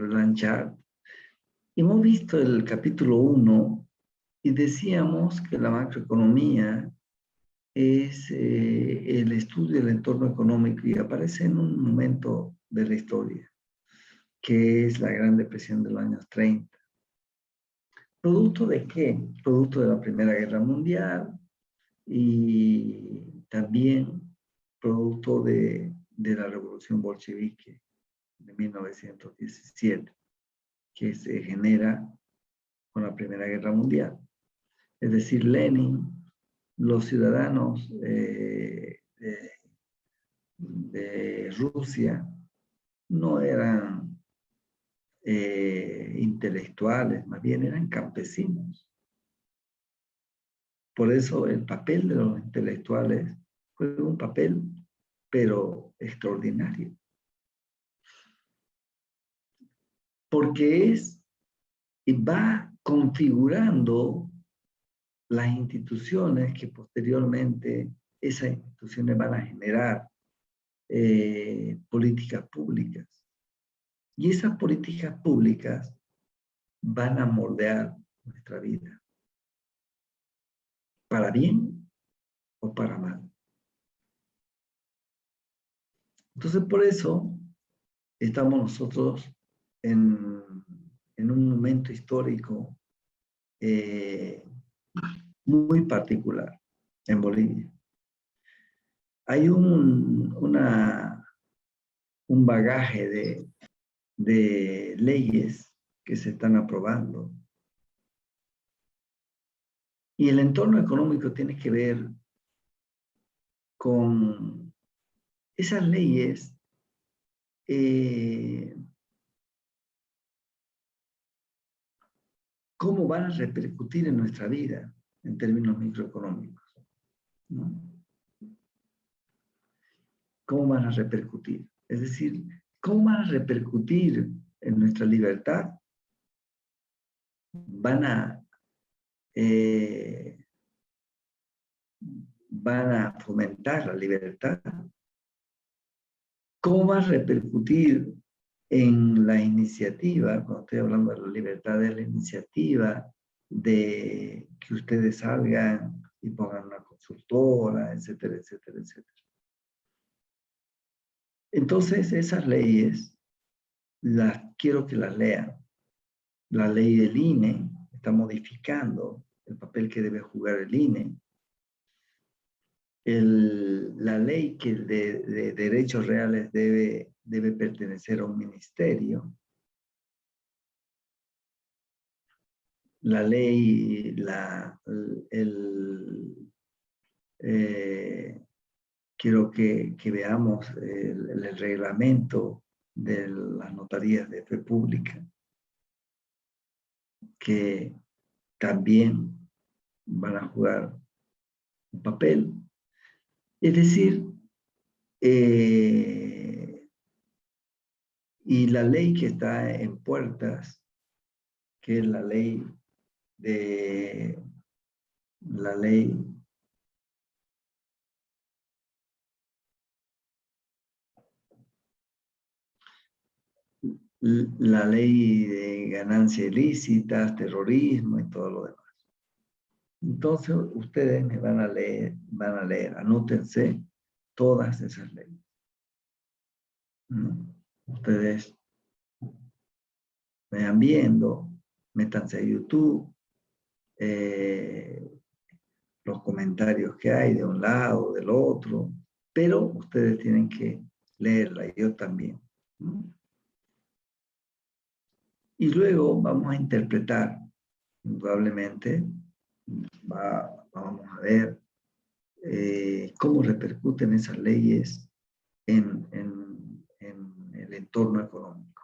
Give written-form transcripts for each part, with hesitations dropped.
sobre Blanchard. Hemos visto el capítulo 1 y decíamos que la macroeconomía es el estudio del entorno económico y aparece en un momento de la historia, que es la Gran Depresión de los años 30. ¿Producto de qué? Producto de la Primera Guerra Mundial y también producto de la Revolución Bolchevique de 1917, que se genera con la Primera Guerra Mundial. Es decir, Lenin, los ciudadanos de Rusia no eran intelectuales, más bien eran campesinos. Por eso el papel de los intelectuales fue un papel, pero extraordinario. Porque va configurando las instituciones que posteriormente esas instituciones van a generar políticas públicas. Y esas políticas públicas van a moldear nuestra vida, para bien o para mal. Entonces, por eso estamos nosotros en un momento histórico muy particular en Bolivia. Hay un bagaje de leyes que se están aprobando. Y el entorno económico tiene que ver con esas leyes cómo van a repercutir en nuestra vida en términos microeconómicos, ¿no? ¿Cómo van a repercutir? Es decir, ¿cómo van a repercutir en nuestra libertad? Van a fomentar la libertad. ¿Cómo va a repercutir en la iniciativa? Cuando estoy hablando de la libertad de la iniciativa, de que ustedes salgan y pongan una consultora, etcétera, etcétera, etcétera. Entonces, esas leyes, quiero que las lean. La ley del INE está modificando el papel que debe jugar el INE. La ley que de derechos reales debe pertenecer a un ministerio. La ley, quiero que veamos el reglamento de las notarías de fe pública, que también van a jugar un papel. Es decir, y la ley que está en puertas, que es la ley la ley de ganancias ilícitas, terrorismo y todo lo demás. Entonces, ustedes me van a leer, anótense todas esas leyes. ¿No? Ustedes vayan viendo, métanse a YouTube, los comentarios que hay de un lado, del otro, pero ustedes tienen que leerla, yo también, ¿no? Y luego vamos a interpretar, indudablemente, vamos a ver cómo repercuten esas leyes en el entorno económico.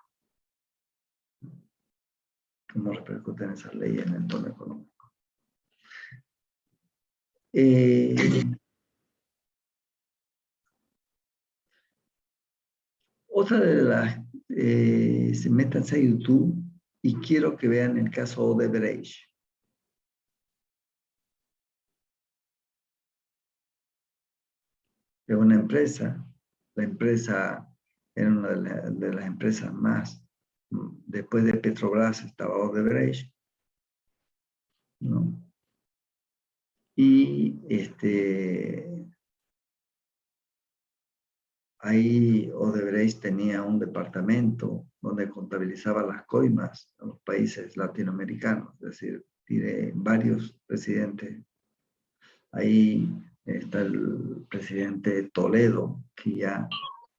Cómo repercuten esas leyes en el entorno económico. Otra de las, métanse a YouTube y quiero que vean el caso Odebrecht. Es una empresa, la empresa era una de las empresas más después de Petrobras estaba Odebrecht, ¿no? Y ahí Odebrecht tenía un departamento donde contabilizaba las coimas a los países latinoamericanos, es decir, tiene varios presidentes. Ahí está el presidente Toledo, que ya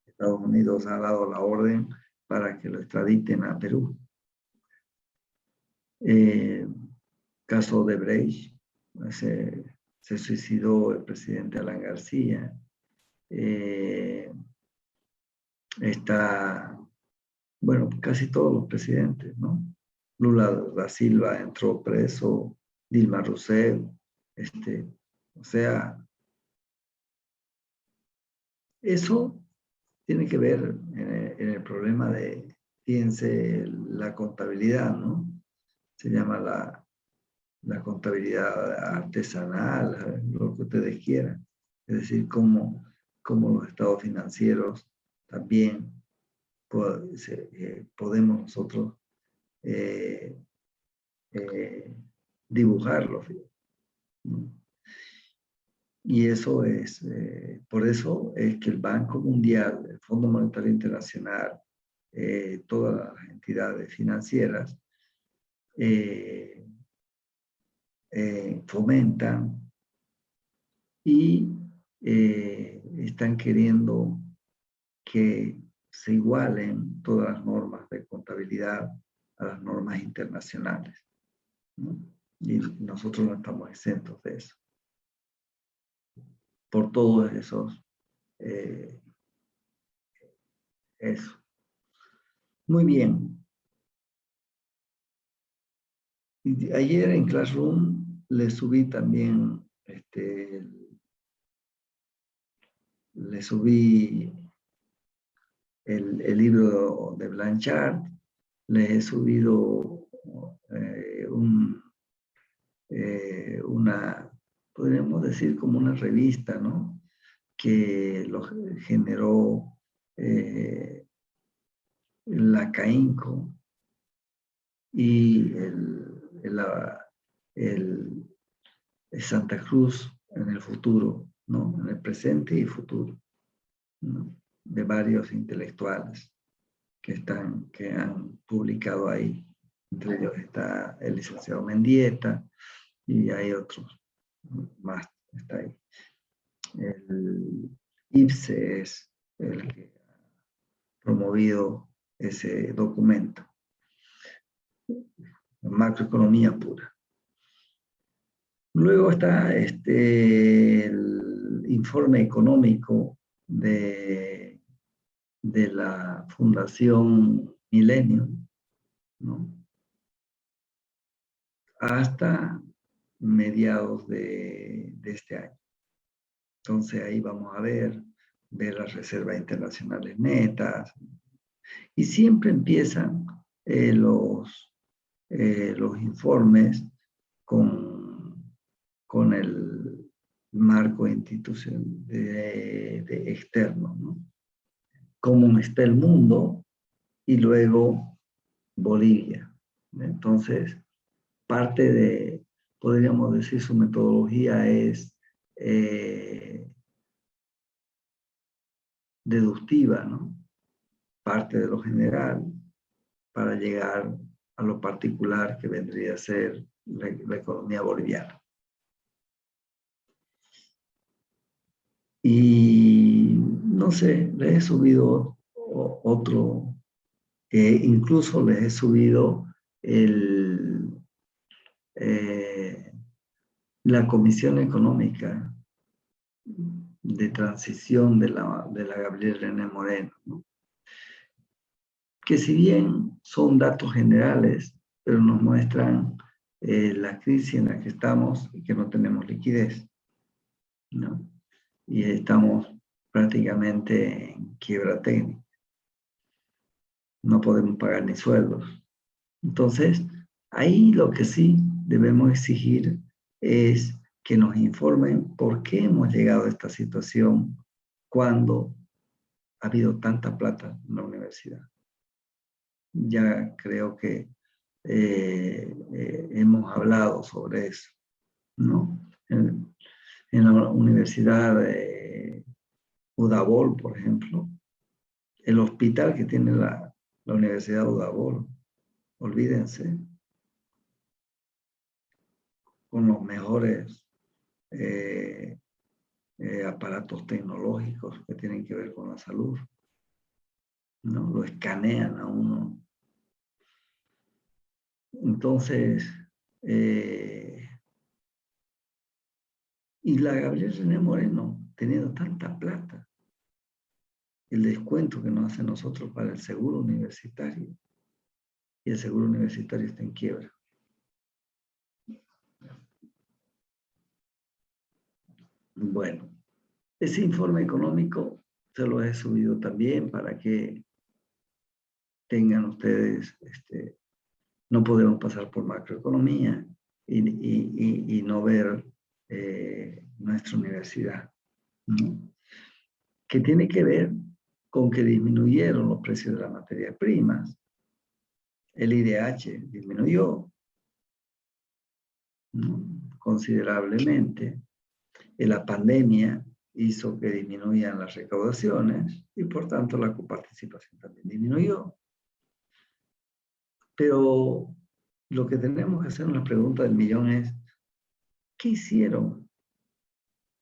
Estados Unidos ha dado la orden para que lo extraditen a Perú. Caso de Brecht, se suicidó el presidente Alan García. Está, bueno, casi todos los presidentes, ¿no? Lula da Silva entró preso, Dilma Rousseff, o sea, eso tiene que ver en el problema de, fíjense, la contabilidad, ¿no? Se llama la contabilidad artesanal, lo que ustedes quieran. Es decir, cómo los estados financieros también podemos nosotros dibujarlo, ¿no? Y eso es, por eso es que el Banco Mundial, el Fondo Monetario Internacional, todas las entidades financieras fomentan y están queriendo que se igualen todas las normas de contabilidad a las normas internacionales, ¿no? Y nosotros no estamos exentos de eso. Por todos esos, eso. Muy bien. Y ayer en Classroom le subí también, le subí el libro de Blanchard, le he subido una, podríamos decir como una revista, ¿no? Que lo generó la CAINCO y el Santa Cruz en el futuro, ¿no? En el presente y futuro, ¿no? De varios intelectuales que han publicado ahí. Entre ellos está el licenciado Mendieta y hay otros más, está ahí. El IPSE es el que ha promovido ese documento. Macroeconomía pura. Luego está el informe económico de la Fundación Millennium, ¿no? Hasta mediados de este año. Entonces ahí vamos a ver las reservas internacionales netas. Y siempre empiezan los informes con el marco institucional de externo, ¿no? Cómo está el mundo y luego Bolivia. Entonces, parte de, podríamos decir, su metodología es deductiva, ¿no? Parte de lo general para llegar a lo particular que vendría a ser la economía boliviana. Y no sé, les he subido otro, incluso les he subido la Comisión Económica de Transición de la Gabriel René Moreno, ¿no? Que si bien son datos generales, pero nos muestran la crisis en la que estamos y que no tenemos liquidez, ¿no? Y estamos prácticamente en quiebra técnica. No podemos pagar ni sueldos. Entonces, ahí lo que sí debemos exigir es que nos informen por qué hemos llegado a esta situación cuando ha habido tanta plata en la universidad. Ya creo que hemos hablado sobre eso, ¿no? En la Universidad de Udabol, por ejemplo, el hospital que tiene la Universidad de Udabol, olvídense, con los mejores aparatos tecnológicos que tienen que ver con la salud, ¿no? Lo escanean a uno. Entonces, y la Gabriel René Moreno, teniendo tanta plata, el descuento que nos hace nosotros para el seguro universitario, y el seguro universitario está en quiebra. Bueno, ese informe económico se lo he subido también para que tengan ustedes, no podemos pasar por macroeconomía y no ver nuestra universidad, ¿no? Que tiene que ver con que disminuyeron los precios de las materias primas, el IDH disminuyó, ¿no? Considerablemente, la pandemia hizo que disminuyan las recaudaciones y por tanto la coparticipación también disminuyó. Pero lo que tenemos que hacer en la pregunta del millón es, ¿qué hicieron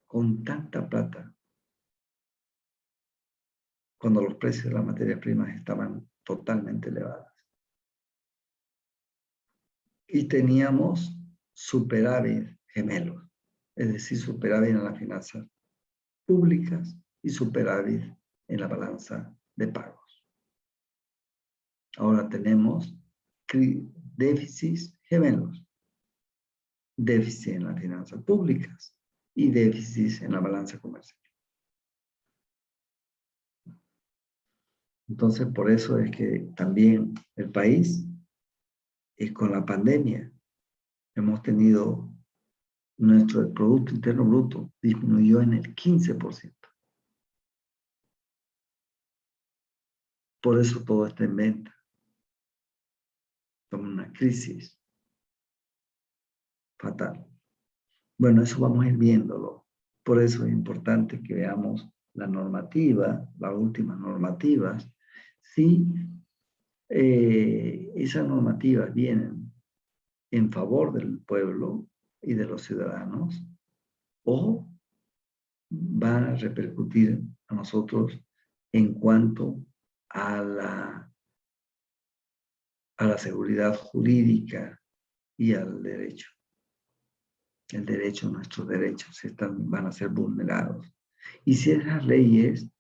con tanta plata cuando los precios de las materias primas estaban totalmente elevadas? Y teníamos superávit gemelos, es decir, superávit en las finanzas públicas y superávit en la balanza de pagos. Ahora tenemos déficits gemelos, déficit en las finanzas públicas y déficits en la balanza comercial. Entonces, por eso es que también el país, con la pandemia, hemos tenido nuestro Producto Interno Bruto disminuyó en el 15%. Por eso todo está en venta. Estamos en una crisis fatal. Bueno, eso vamos a ir viéndolo. Por eso es importante que veamos la normativa, las últimas normativas. Si esas normativas vienen en favor del pueblo y de los ciudadanos, o van a repercutir a nosotros en cuanto a la seguridad jurídica y al derecho. El derecho, nuestros derechos van a ser vulnerados. Y si esas leyes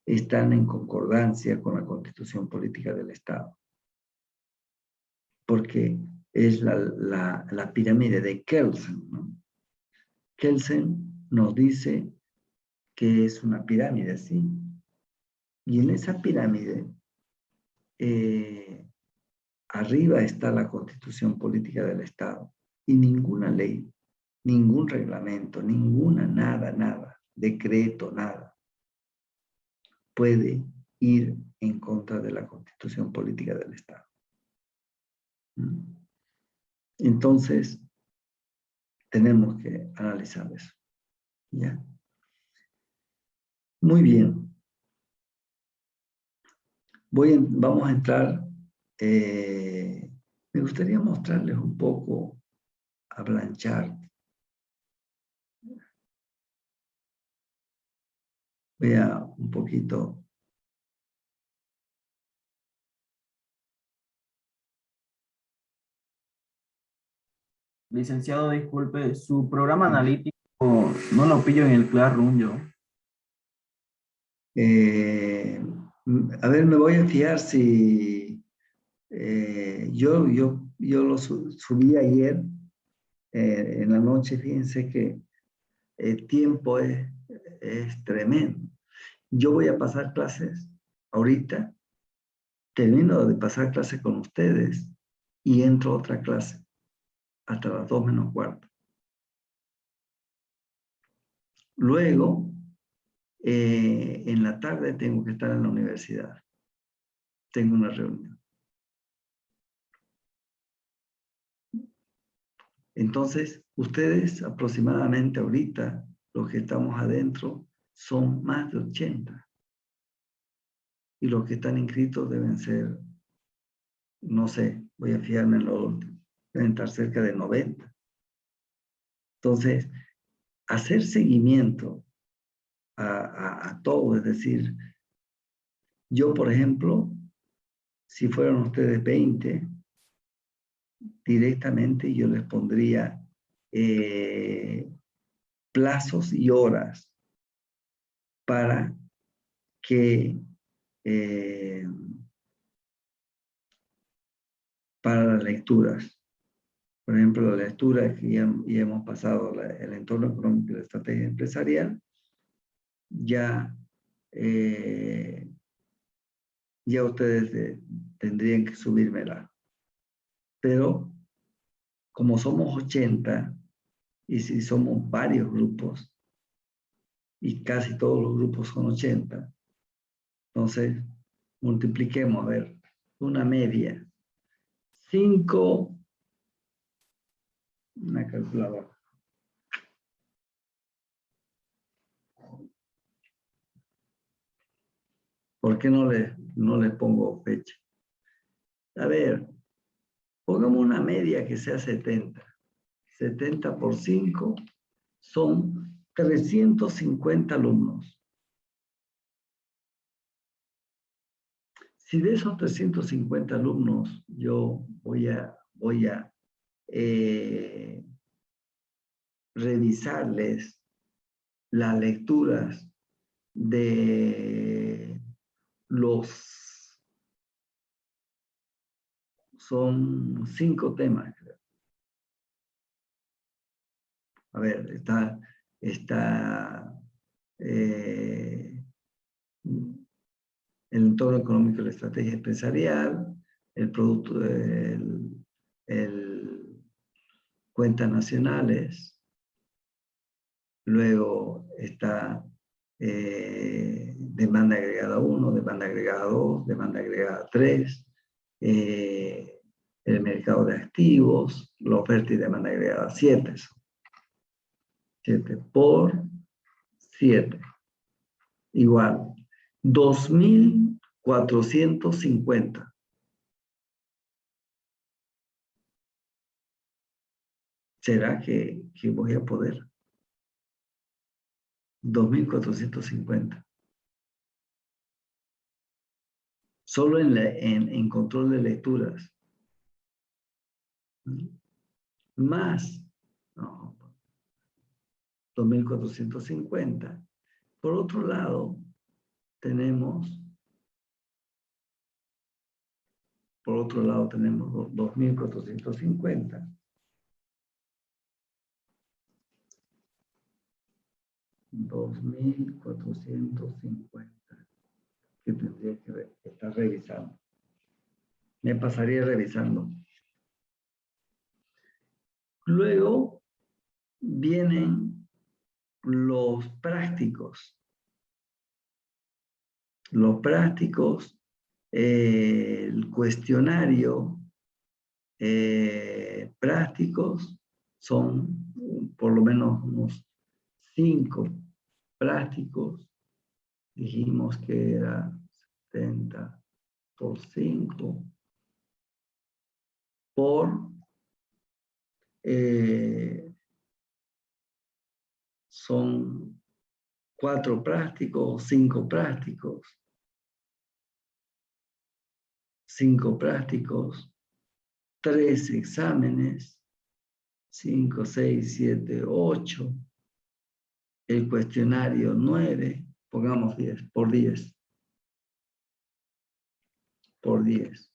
están en concordancia con la Constitución Política del Estado. Porque es la pirámide de Kelsen, ¿no? Kelsen nos dice que es una pirámide, ¿sí? Y en esa pirámide, arriba está la Constitución Política del Estado. Y ninguna ley, ningún reglamento, nada, decreto, nada, puede ir en contra de la Constitución Política del Estado. Entonces, tenemos que analizar eso. ¿Ya? Muy bien. Vamos a entrar. Me gustaría mostrarles un poco a Blanchard. Vea un poquito. Licenciado, disculpe, su programa analítico no lo pillo en el Classroom yo. A ver, me voy a fiar si yo lo subí ayer en la noche. Fíjense que el tiempo es tremendo. Yo voy a pasar clases ahorita, termino de pasar clases con ustedes y entro a otra clase hasta las 2 menos cuarto. Luego, en la tarde tengo que estar en la universidad. Tengo una reunión. Entonces, ustedes aproximadamente ahorita, los que estamos adentro, son más de 80. Y los que están inscritos deben ser, no sé, voy a fijarme en lo último, deben estar cerca de 90. Entonces, hacer seguimiento a todo, es decir, yo, por ejemplo, si fueran ustedes 20, directamente yo les pondría plazos y horas para que para las lecturas. Por ejemplo, la lectura que ya hemos pasado, el entorno económico y la estrategia empresarial, ya ustedes tendrían que subírmela. Pero como somos 80, y si somos varios grupos, y casi todos los grupos son 80, entonces multipliquemos, a ver, una media. 5, una calculadora. ¿Por qué no le pongo fecha? A ver, pongamos una media que sea 70. 70 por 5 son 350 alumnos. Si de esos 350 alumnos yo voy a revisarles las lecturas de son 5 temas, creo. A ver, está el entorno económico y la estrategia empresarial, el producto, el cuentas nacionales, luego está demanda agregada 1, demanda agregada 2, demanda agregada 3, el mercado de activos, la oferta y demanda agregada 7. 7 por 7 igual 2.450. ¿Será que voy a poder? 2.450. Solo en control de lecturas. Más, no, 2.450. Por otro lado, tenemos 2.450. 2.450 que tendría que estar revisando. Me pasaría revisando. Luego vienen los prácticos. Los prácticos, el cuestionario, prácticos son por lo menos unos 5 prácticos. Dijimos que era 70 por 5 por son 4 prácticos, 5 prácticos. 5 prácticos, 3 exámenes, 5, 6, 7, 8. El cuestionario 9, pongamos 10, por 10. Por 10.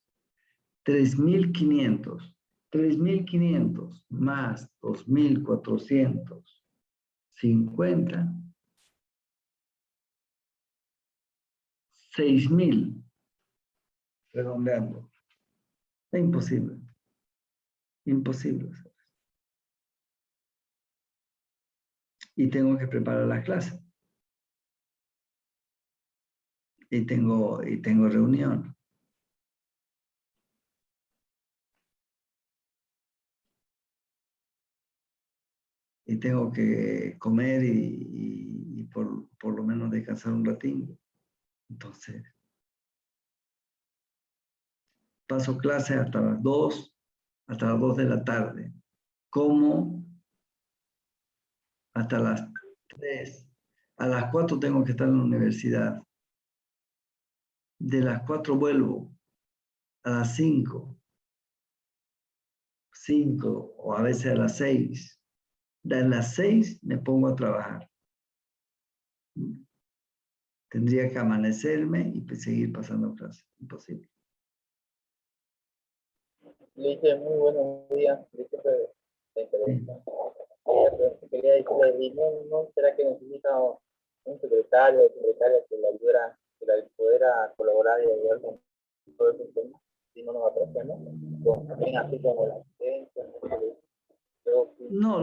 3.500. 3.500 más 2.450. 6.000. Redondeando. Es imposible. Imposible. Y tengo que preparar la clase. Y tengo reunión. y tengo que comer y por lo menos descansar un ratín. Entonces, paso clase hasta las 2 de la tarde. Como hasta las 3. A las 4 tengo que estar en la universidad. De las 4 vuelvo a las 5 o a veces a las 6. De las 6 me pongo a trabajar. Tendría que amanecerme y seguir pasando clases. Imposible. Le dije muy buenos días, disculpe la Sí. intervención. Quería decirle, ¿y no será que necesita un secretario o secretaria que le ayudara, que le pudiera colaborar y ayudar con todo ese tema? Si no nos atrasemos, también así como la asistencia, No,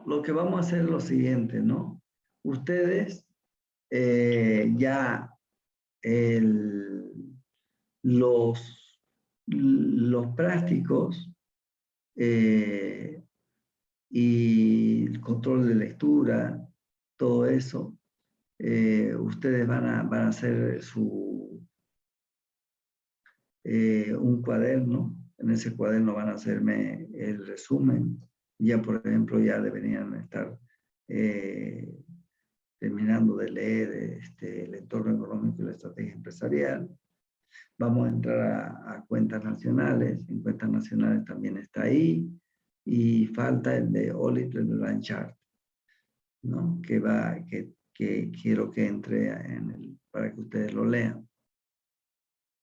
lo que vamos a hacer es lo siguiente, ¿no? Ustedes ya los prácticos y el control de lectura, todo eso, ustedes van a hacer un cuaderno. En ese cuaderno van a hacerme el resumen. Ya, por ejemplo, ya deberían estar terminando de leer el entorno económico y la estrategia empresarial. Vamos a entrar a cuentas nacionales. En cuentas nacionales también está ahí. Y falta el de Audit Relevant Chart, ¿no? Que quiero que entre para que ustedes lo lean.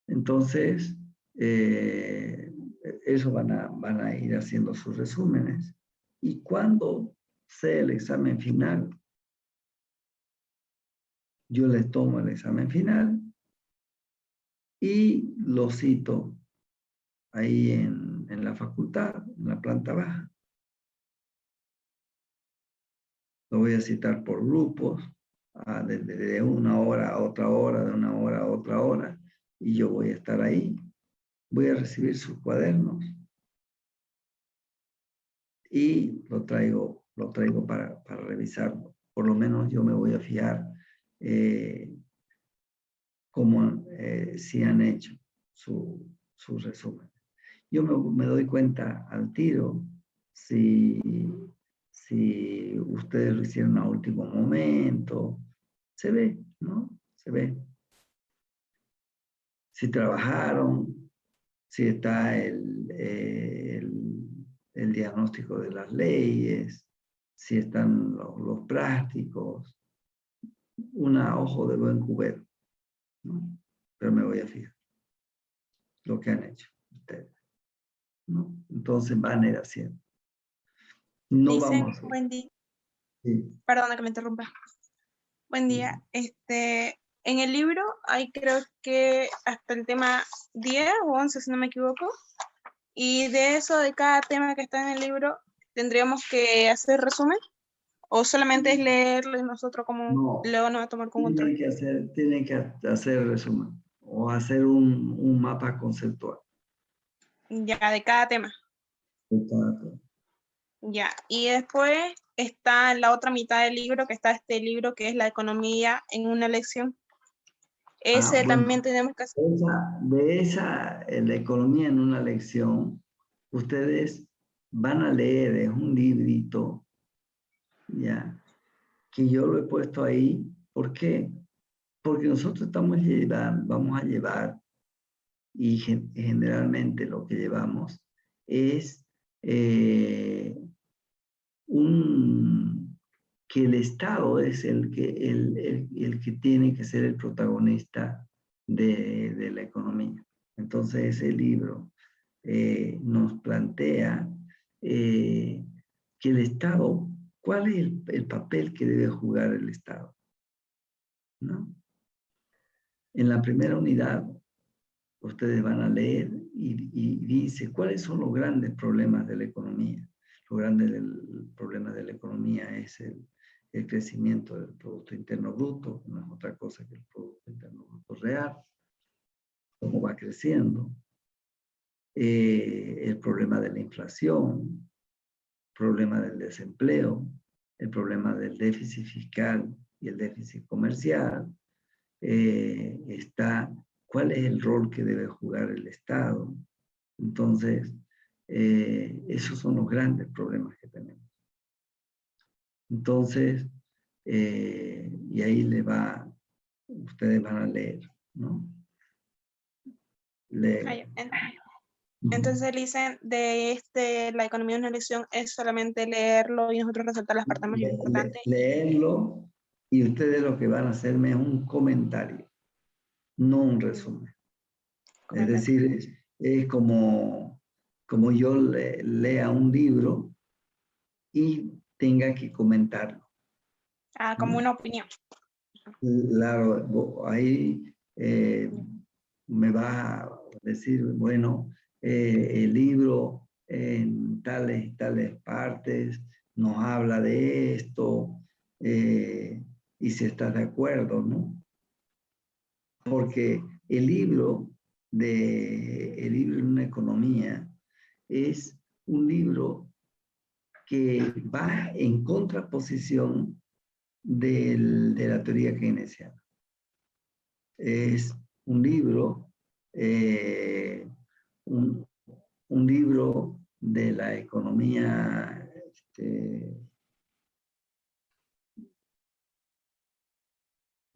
Entonces, eso van a ir haciendo sus resúmenes. Y cuando sea el examen final, yo les tomo el examen final y lo cito ahí en la facultad, en la planta baja. Lo voy a citar por grupos, de una hora a otra hora, de una hora a otra hora, y yo voy a estar ahí. Voy a recibir sus cuadernos y lo traigo para revisarlo. Por lo menos yo me voy a fijar cómo si han hecho su resumen. Yo me doy cuenta al tiro si ustedes lo hicieron a último momento. Se ve, ¿no? Se ve. Si trabajaron, si está el diagnóstico de las leyes, si están los prácticos, una ojo de buen cubero, ¿no? Pero me voy a fijar lo que han hecho ustedes, ¿no? Entonces van a ir haciendo. No Dice, vamos a... buen día, Sí. perdona que me interrumpa. Buen día. En el libro hay creo que hasta el tema 10 o 11, si no me equivoco. Y de eso, de cada tema que está en el libro, ¿tendríamos que hacer resumen? ¿O solamente es leerlo y nosotros como No, luego nos va a tomar con control? tienen que hacer resumen o hacer un mapa conceptual Ya, de cada tema. de cada tema. Ya, y después está la otra mitad del libro, que está este libro que es la economía en una lección. Ese Bueno, también tenemos que hacer. la economía en una lección, ustedes van a leer, es un librito, ya, que yo lo he puesto ahí. ¿Por qué? Porque nosotros vamos a llevar, y generalmente lo que llevamos es que el Estado es el que tiene que ser el protagonista de la economía. Entonces ese libro nos plantea que el Estado, ¿cuál es el papel que debe jugar el Estado? ¿No? En la primera unidad, ustedes van a leer y dice cuáles son los grandes problemas de la economía. Los grandes problemas de la economía es el crecimiento del Producto Interno Bruto, no es otra cosa que el Producto Interno Bruto real, cómo va creciendo, el problema de la inflación, problema del desempleo, el problema del déficit fiscal y el déficit comercial, está cuál es el rol que debe jugar el Estado. Entonces, esos son los grandes problemas que tenemos. Entonces, y ahí ustedes van a leer, ¿no? Leer. Entonces dicen la economía de una lección es solamente leerlo y nosotros resaltar las partes más importantes. Leerlo, y ustedes lo que van a hacerme es un comentario, no un resumen. Es decir, es como yo lea un libro y tenga que comentarlo. Ah, como una opinión. Claro, ahí me va a decir, bueno, el libro en tales y tales partes nos habla de esto, y si estás de acuerdo, ¿no? Porque el libro en una economía es un libro que va en contraposición de la teoría keynesiana. Es un libro, un libro de la economía,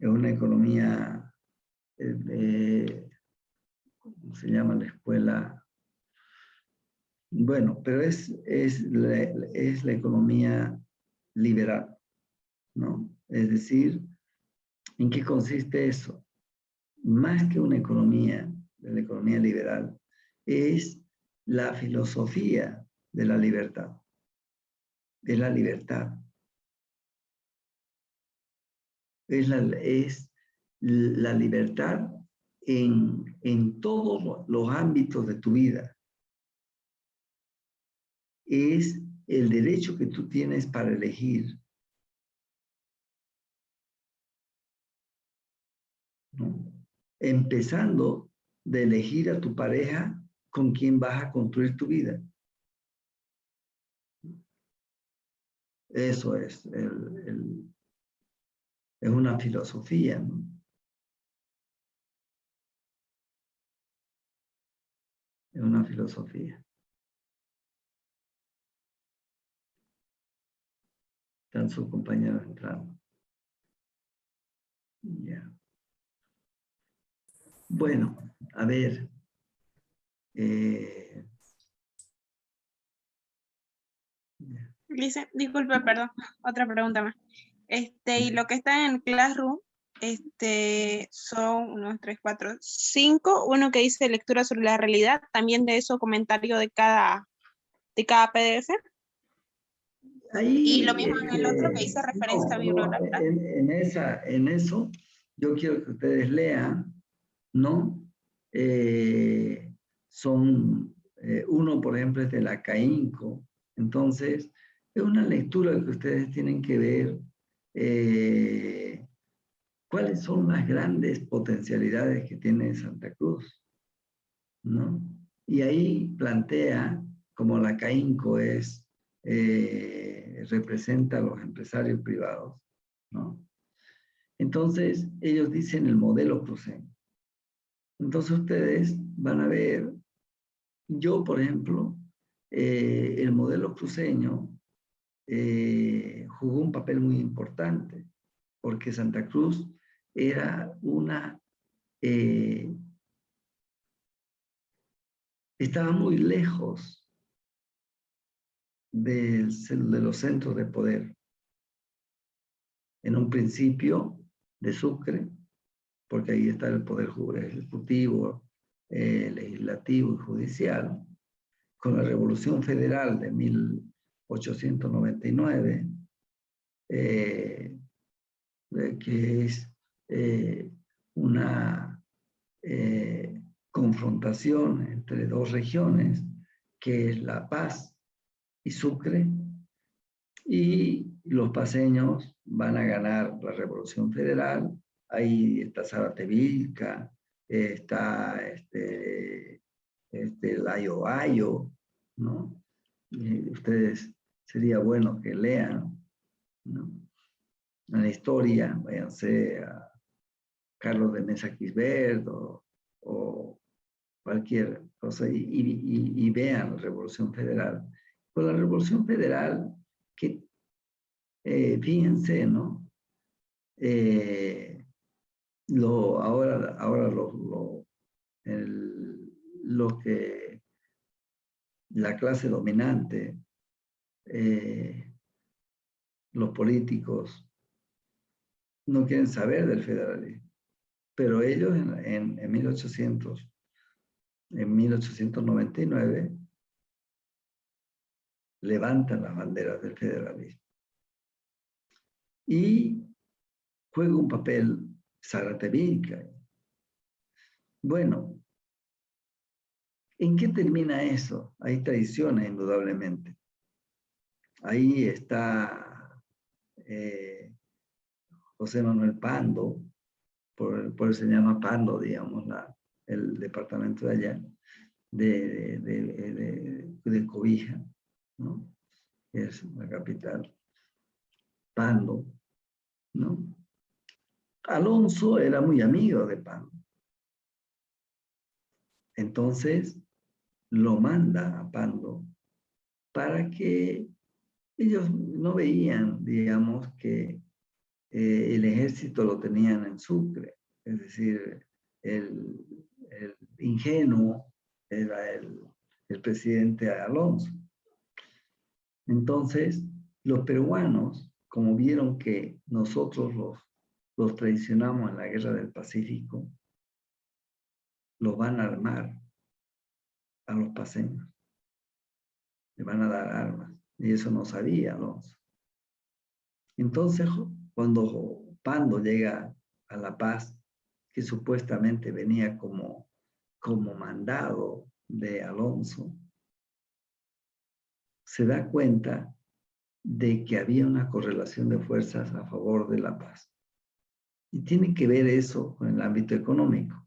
es una economía, ¿cómo se llama la escuela? Bueno, pero es la economía liberal, ¿no? Es decir, ¿en qué consiste eso? Más que una economía, de la economía liberal, es la filosofía de la libertad. Es la libertad. Es la libertad en todos los ámbitos de tu vida. Es el derecho que tú tienes para elegir, ¿no? Empezando de elegir a tu pareja con quien vas a construir tu vida. Eso es una filosofía, ¿no? Es una filosofía. Están sus compañeros entrando. Ya. Bueno, a ver. Dice, disculpe, perdón, otra pregunta más. Y lo que está en Classroom, son 1, 2, 3, 4, 5, uno que dice lectura sobre la realidad, también de eso comentario de cada PDF. Ahí, Y lo mismo en el otro que dice referencia bibliográfica. en eso, yo quiero que ustedes lean, ¿no? Uno, por ejemplo, es de la CAINCO. Entonces, es una lectura que ustedes tienen que ver cuáles son las grandes potencialidades que tiene Santa Cruz, ¿no? Y ahí plantea, como la CAINCO representa a los empresarios privados, ¿no? Entonces, ellos dicen el modelo cruceño. Entonces, ustedes van a ver, yo, por ejemplo, el modelo cruceño jugó un papel muy importante, porque Santa Cruz era estaba muy lejos de los centros de poder. En un principio de Sucre, porque ahí está el poder ejecutivo, legislativo y judicial. Con la Revolución Federal de 1899, que es una confrontación entre dos regiones, que es La Paz y Sucre, y los paceños van a ganar la Revolución Federal. Ahí está Zaratevilca, está Layo-Bayo, ¿no? Ustedes sería bueno que lean, ¿no? En la historia, váyanse a Carlos de Mesa Quisbert o cualquier cosa y vean la Revolución Federal. Pues la Revolución Federal, que fíjense, ¿no? Ahora lo que la clase dominante, los políticos, no quieren saber del federalismo. Pero ellos en 1899 levantan las banderas del federalismo y juega un papel Sagratevinca. Bueno, ¿en qué termina eso? Hay tradiciones, indudablemente. Ahí está José Manuel Pando, por eso se llama Pando, digamos, el departamento de allá, de Cobija, ¿no? Es la capital. Pando, ¿no? Alonso era muy amigo de Pando. Entonces lo manda a Pando para que ellos no veían, digamos, que el ejército lo tenían en Sucre. Es decir, el ingenuo era el presidente Alonso. Entonces, los peruanos, como vieron que nosotros los traicionamos en la Guerra del Pacífico, los van a armar a los paceños. Le van a dar armas. Y eso no sabía Alonso. Entonces, cuando Pando llega a La Paz, que supuestamente venía como mandado de Alonso, se da cuenta de que había una correlación de fuerzas a favor de La Paz. Y tiene que ver eso con el ámbito económico.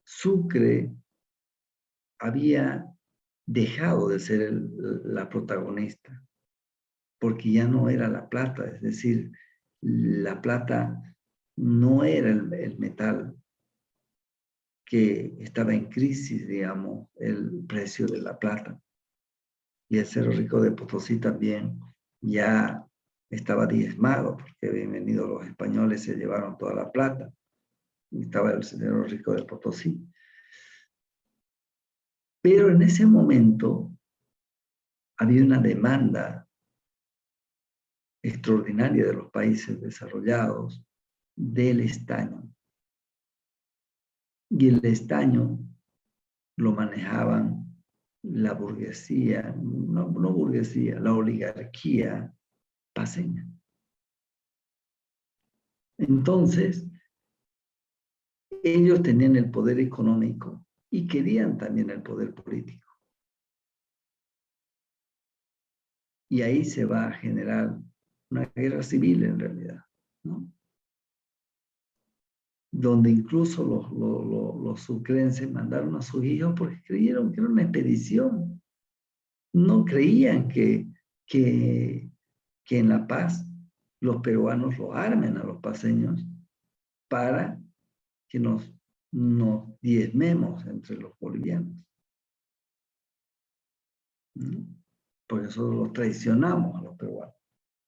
Sucre había dejado de ser la protagonista, porque ya no era la plata, es decir, la plata no era el metal que estaba en crisis, digamos, el precio de la plata. Y el Cerro Rico de Potosí también ya estaba diezmado, porque habían venido los españoles, se llevaron toda la plata. Y estaba el Cerro Rico de Potosí. Pero en ese momento había una demanda extraordinaria de los países desarrollados del estaño. Y el estaño lo manejaban la burguesía, no burguesía, la oligarquía paceña. Entonces, ellos tenían el poder económico y querían también el poder político. Y ahí se va a generar una guerra civil en realidad, ¿no? Donde incluso los sucrenses mandaron a sus hijos porque creyeron que era una expedición. No creían que en La Paz los peruanos lo armen a los paceños para que nos diezmemos entre los bolivianos. ¿No? Porque nosotros los traicionamos a los peruanos.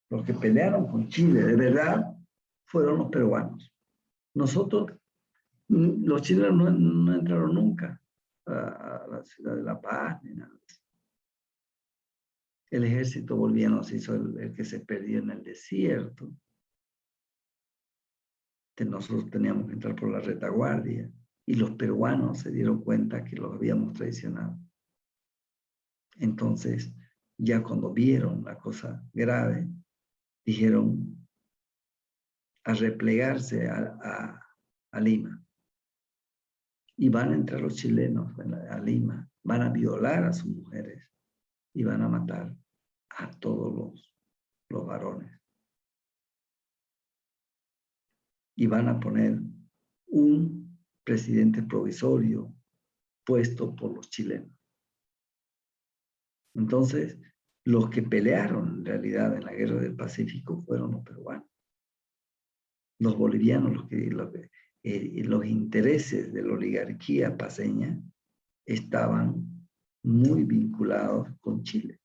Los que pelearon con Chile de verdad fueron los peruanos. Nosotros, los chilenos no entraron nunca a la ciudad de La Paz ni nada. El ejército boliviano se hizo el que se perdió en el desierto. Nosotros teníamos que entrar por la retaguardia y los peruanos se dieron cuenta que los habíamos traicionado. Entonces, ya cuando vieron la cosa grave, dijeron a replegarse a Lima. Y van a entrar los chilenos a Lima, van a violar a sus mujeres y van a matar a todos los varones. Y van a poner un presidente provisorio puesto por los chilenos. Entonces, los que pelearon en realidad en la Guerra del Pacífico fueron los peruanos. Los bolivianos, los intereses de la oligarquía paceña estaban muy vinculados con Chile.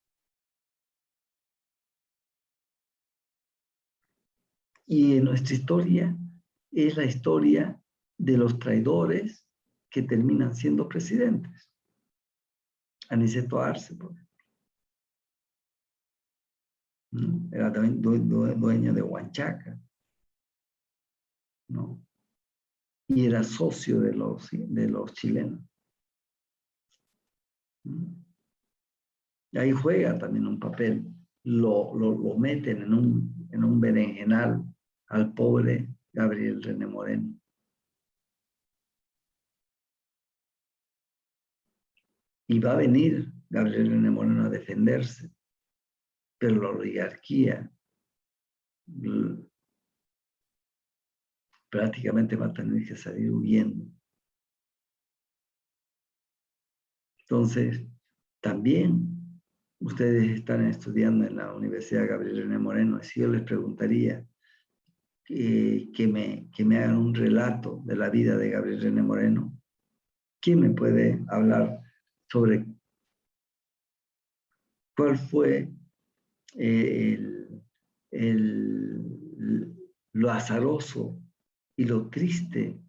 Y en nuestra historia es la historia de los traidores que terminan siendo presidentes. Aniceto Arce, por ejemplo, ¿no? Era dueño de Huanchaca, ¿no? Y era socio de los chilenos, ¿no? Y ahí juega también un papel. Lo meten en un berenjenal al pobre Gabriel René Moreno. Y va a venir Gabriel René Moreno a defenderse, pero la oligarquía prácticamente va a tener que salir huyendo. Entonces, también ustedes están estudiando en la Universidad Gabriel René Moreno, y si yo les preguntaría que me hagan un relato de la vida de Gabriel René Moreno, ¿quién me puede hablar sobre cuál fue lo azaroso y lo triste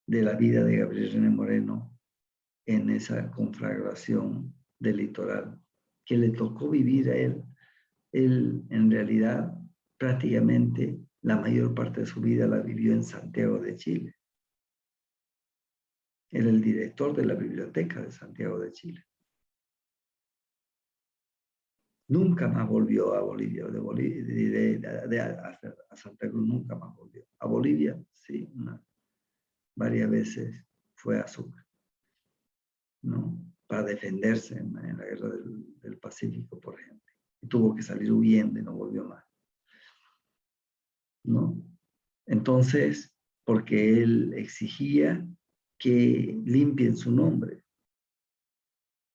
de la vida de Gabriel René Moreno en esa conflagración del litoral que le tocó vivir a él? Él en realidad prácticamente la mayor parte de su vida la vivió en Santiago de Chile. Era el director de la biblioteca de Santiago de Chile. Nunca más volvió a Bolivia, a Santa Cruz nunca más volvió. A Bolivia, sí, varias veces fue a Sucre, ¿no? Para defenderse en la guerra del Pacífico, por ejemplo. Y tuvo que salir huyendo y no volvió más, ¿no? Entonces, porque él exigía que limpien su nombre,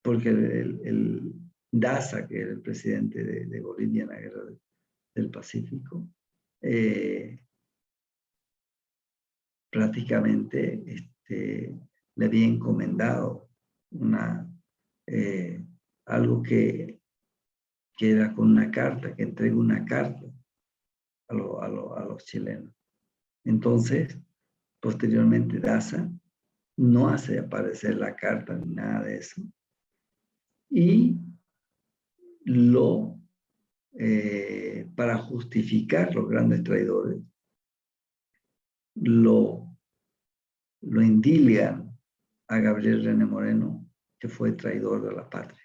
porque el Daza, que era el presidente de Bolivia en la guerra del Pacífico, prácticamente le había encomendado algo que era con una carta, que entregue una carta a los chilenos. Entonces, posteriormente Daza no hace aparecer la carta ni nada de eso. Y para justificar los grandes traidores, lo endilgan a Gabriel René Moreno, que fue traidor de la patria.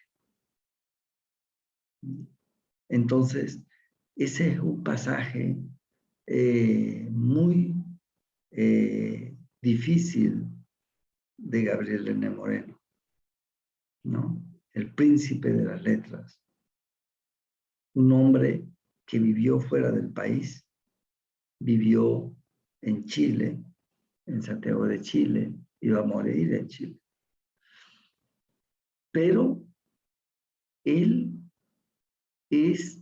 Entonces, ese es un pasaje muy difícil de Gabriel René Moreno, ¿no? El príncipe de las letras. Un hombre que vivió fuera del país, vivió en Chile, en Santiago de Chile, iba a morir en Chile. Pero él es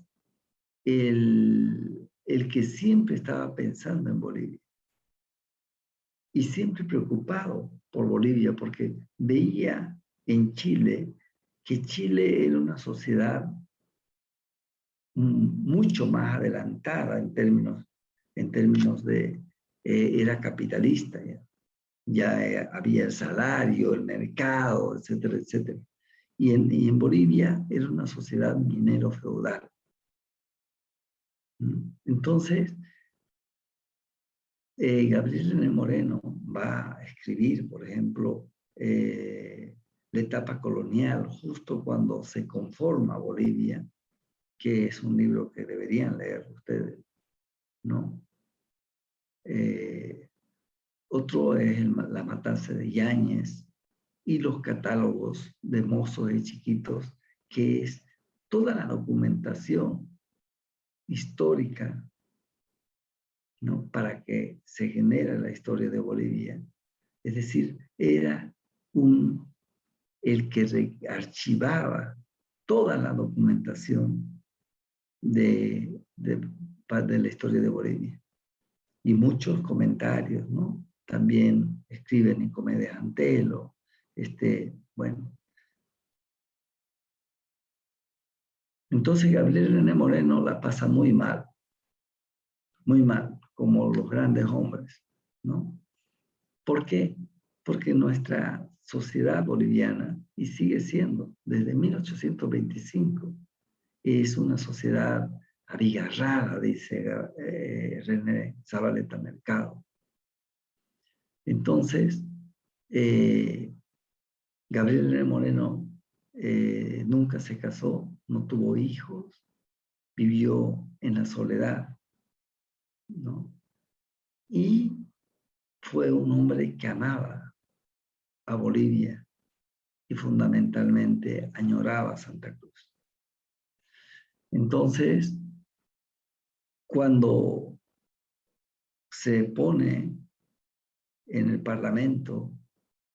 el que siempre estaba pensando en Bolivia y siempre preocupado por Bolivia, porque veía en Chile que Chile era una sociedad mucho más adelantada en términos de, era capitalista, ya había el salario, el mercado, etcétera, etcétera. Y en Bolivia era una sociedad minero-feudal. Entonces, Gabriel René Moreno va a escribir, por ejemplo, la etapa colonial, justo cuando se conforma Bolivia, que es un libro que deberían leer ustedes, ¿no? Otro es La matanza de Yáñez y los catálogos de mozos y chiquitos, que es toda la documentación histórica, ¿no? Para que se genere la historia de Bolivia. Es decir, era un el que archivaba toda la documentación de la historia de Bolivia. Y muchos comentarios, ¿no? También escriben en Comedia Antelo, bueno. Entonces Gabriel René Moreno la pasa muy mal, como los grandes hombres, ¿no? ¿Por qué? Porque nuestra sociedad boliviana, y sigue siendo desde 1825, es una sociedad abigarrada, dice René Zabaleta Mercado. Entonces, Gabriel René Moreno nunca se casó, no tuvo hijos, vivió en la soledad, ¿no? Y fue un hombre que amaba a Bolivia y fundamentalmente añoraba Santa Cruz. Entonces, cuando se pone en el Parlamento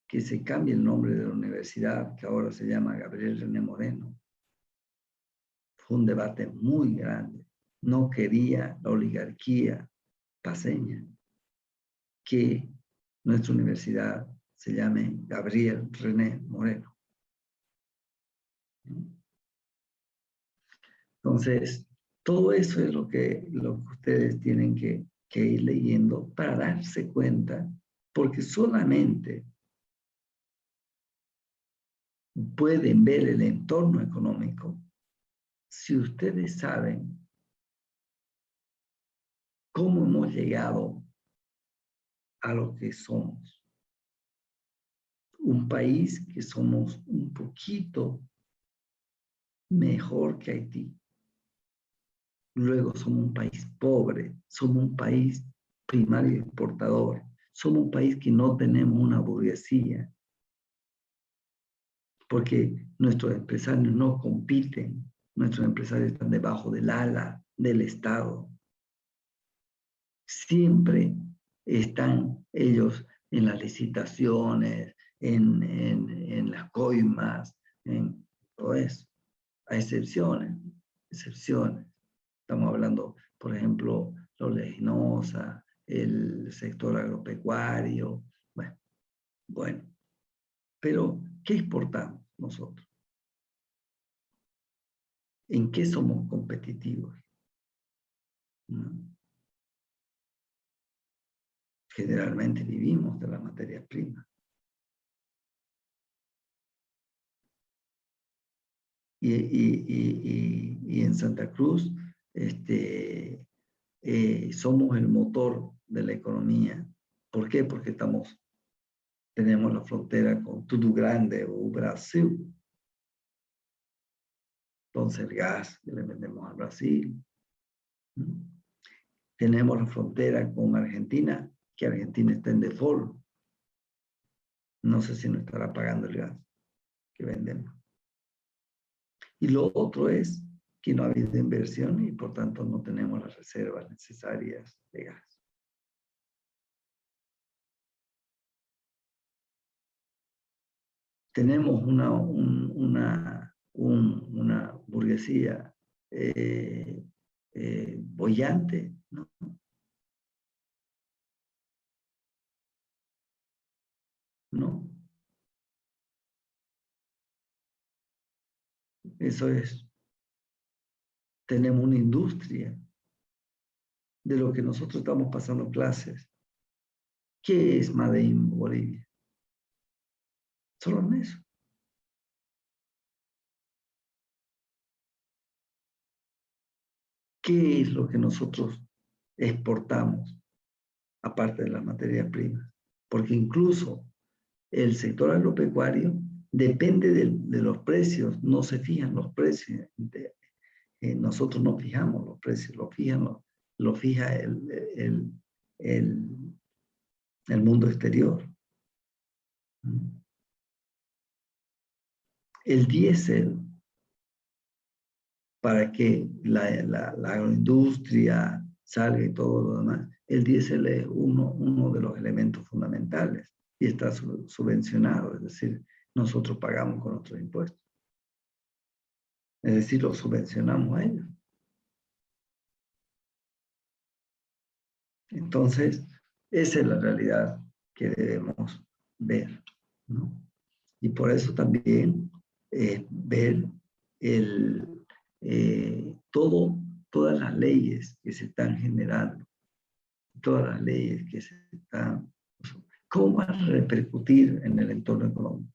que se cambie el nombre de la universidad, que ahora se llama Gabriel René Moreno, fue un debate muy grande. No quería la oligarquía paceña que nuestra universidad se llame Gabriel René Moreno. Entonces, todo eso es lo que ustedes tienen que ir leyendo para darse cuenta, porque solamente pueden ver el entorno económico si ustedes saben cómo hemos llegado a lo que somos. Un país que somos un poquito mejor que Haití. Luego somos un país pobre, somos un país primario exportador, somos un país que no tenemos una burguesía, porque nuestros empresarios no compiten, nuestros empresarios están debajo del ala del Estado. Siempre están ellos en las licitaciones, en las coimas, en todo eso. Hay excepciones. Estamos hablando, por ejemplo, la oleaginosa, el sector agropecuario. Bueno. Pero, ¿qué exportamos nosotros? ¿En qué somos competitivos? ¿No? Generalmente vivimos de la materia prima. Y en Santa Cruz somos el motor de la economía. ¿Por qué? Porque tenemos la frontera con Tudo Grande o Brasil. Entonces el gas que le vendemos a Brasil. Tenemos la frontera con Argentina, que Argentina está en default. No sé si nos estará pagando el gas que vendemos. Y lo otro es que no ha habido inversión y por tanto no tenemos las reservas necesarias de gas. Tenemos una burguesía boyante, ¿no? ¿No? Eso es. Tenemos una industria de lo que nosotros estamos pasando clases. ¿Qué es Made in Bolivia? Solo en eso. ¿Qué es lo que nosotros exportamos, aparte de las materias primas? Porque incluso el sector agropecuario depende de los precios, no se fijan los precios. Nosotros no fijamos los precios, lo fija el mundo exterior. El diésel, para que la agroindustria salga y todo lo demás, el diésel es uno de los elementos fundamentales y está subvencionado, es decir, nosotros pagamos con nuestros impuestos. Es decir, los subvencionamos a ellos. Entonces, esa es la realidad que debemos ver, ¿no? Y por eso también ver todas las leyes que se están generando, todas las leyes que se están, ¿cómo van a repercutir en el entorno económico?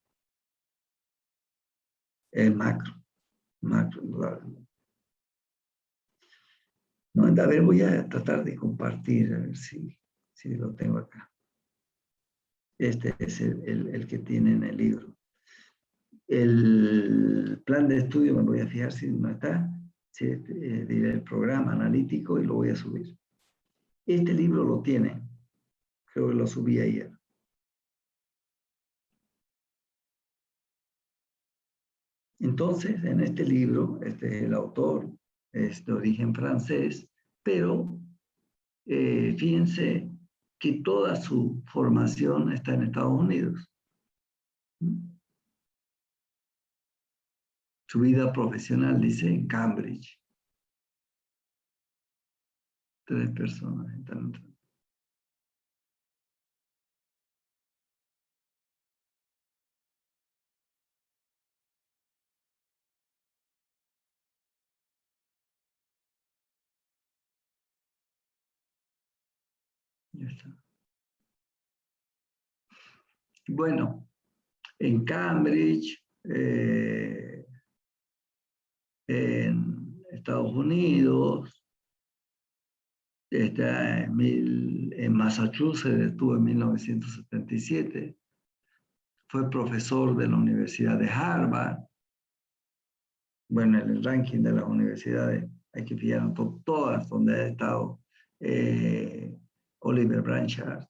El macro, indudablemente. No, a ver, voy a tratar de compartir, a ver si lo tengo acá. Este es el que tiene en el libro. El plan de estudio, me voy a fijar si no está, diré el programa analítico y lo voy a subir. Este libro lo tiene, creo que lo subí ayer. Entonces, en este libro, el autor es de origen francés, pero fíjense que toda su formación está en Estados Unidos. Su vida profesional, dice, en Cambridge. 3 personas están entrando. Ya está. Bueno, en Cambridge, en Estados Unidos, está en Massachusetts, estuvo en 1977, fue profesor de la Universidad de Harvard. Bueno, en el ranking de las universidades hay que fijar todas donde ha estado Oliver Blanchard.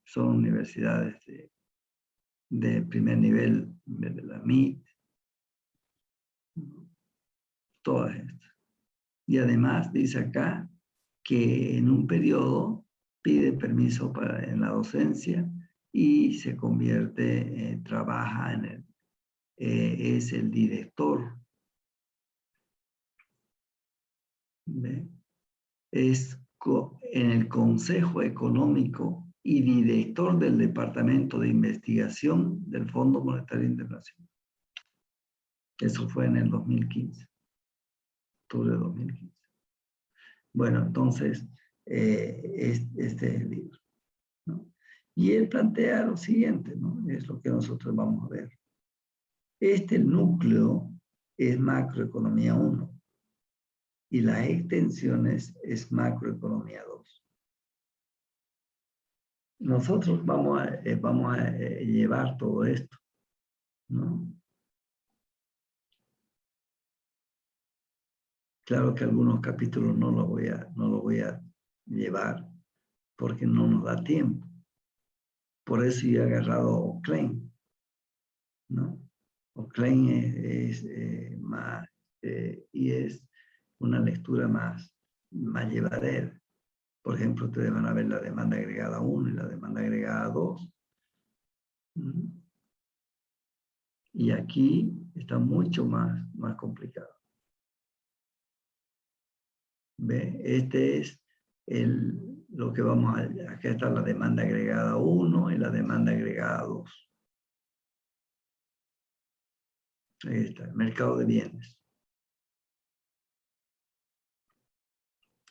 Son universidades de primer nivel de la MIT. Todas estas. Y además dice acá que en un periodo pide permiso en la docencia y se convierte, trabaja es el director. ¿Ve? Es en el Consejo Económico y director del Departamento de Investigación del Fondo Monetario Internacional. Eso fue en el 2015, octubre de 2015. Bueno, entonces, este es el libro, ¿no? Y él plantea lo siguiente, ¿no? Es lo que nosotros vamos a ver. El núcleo es macroeconomía 1 y las extensiones es macroeconomía 2. Nosotros vamos a llevar todo esto, ¿no? Claro que algunos capítulos no lo voy a llevar porque no nos da tiempo. Por eso yo he agarrado Klein, ¿no? Klein es más, y es una lectura más llevadera. Por ejemplo, ustedes van a ver la demanda agregada 1 y la demanda agregada 2. Y aquí está mucho más complicado. ¿Ve? Este es lo que vamos a... Acá está la demanda agregada 1 y la demanda agregada 2. Ahí está, el mercado de bienes.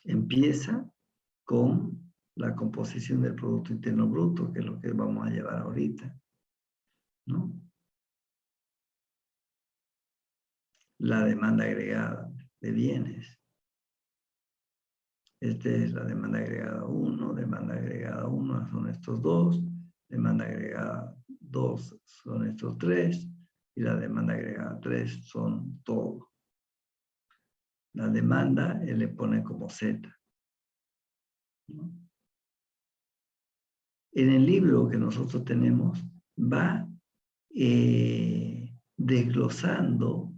Empieza con la composición del Producto Interno Bruto, que es lo que vamos a llevar ahorita, ¿no? La demanda agregada de bienes. Esta es la demanda agregada 1, demanda agregada 1 son estos 2, demanda agregada 2 son estos 3, y la demanda agregada 3 son todo. La demanda él le pone como Z, ¿no? En el libro que nosotros tenemos va desglosando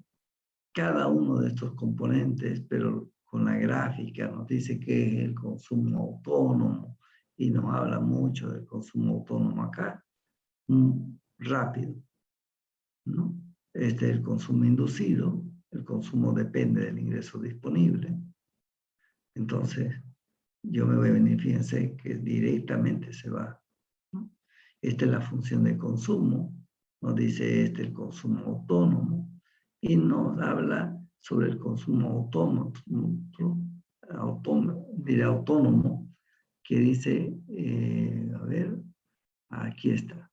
cada uno de estos componentes, pero con la gráfica nos dice que es el consumo autónomo y nos habla mucho del consumo autónomo acá. rápido, ¿no? Este es el consumo inducido, el consumo depende del ingreso disponible. Entonces, yo me voy a venir, fíjense que directamente se va, ¿no? Esta es la función de consumo, nos dice el consumo autónomo, y nos habla sobre el consumo autónomo, que dice, a ver, aquí está.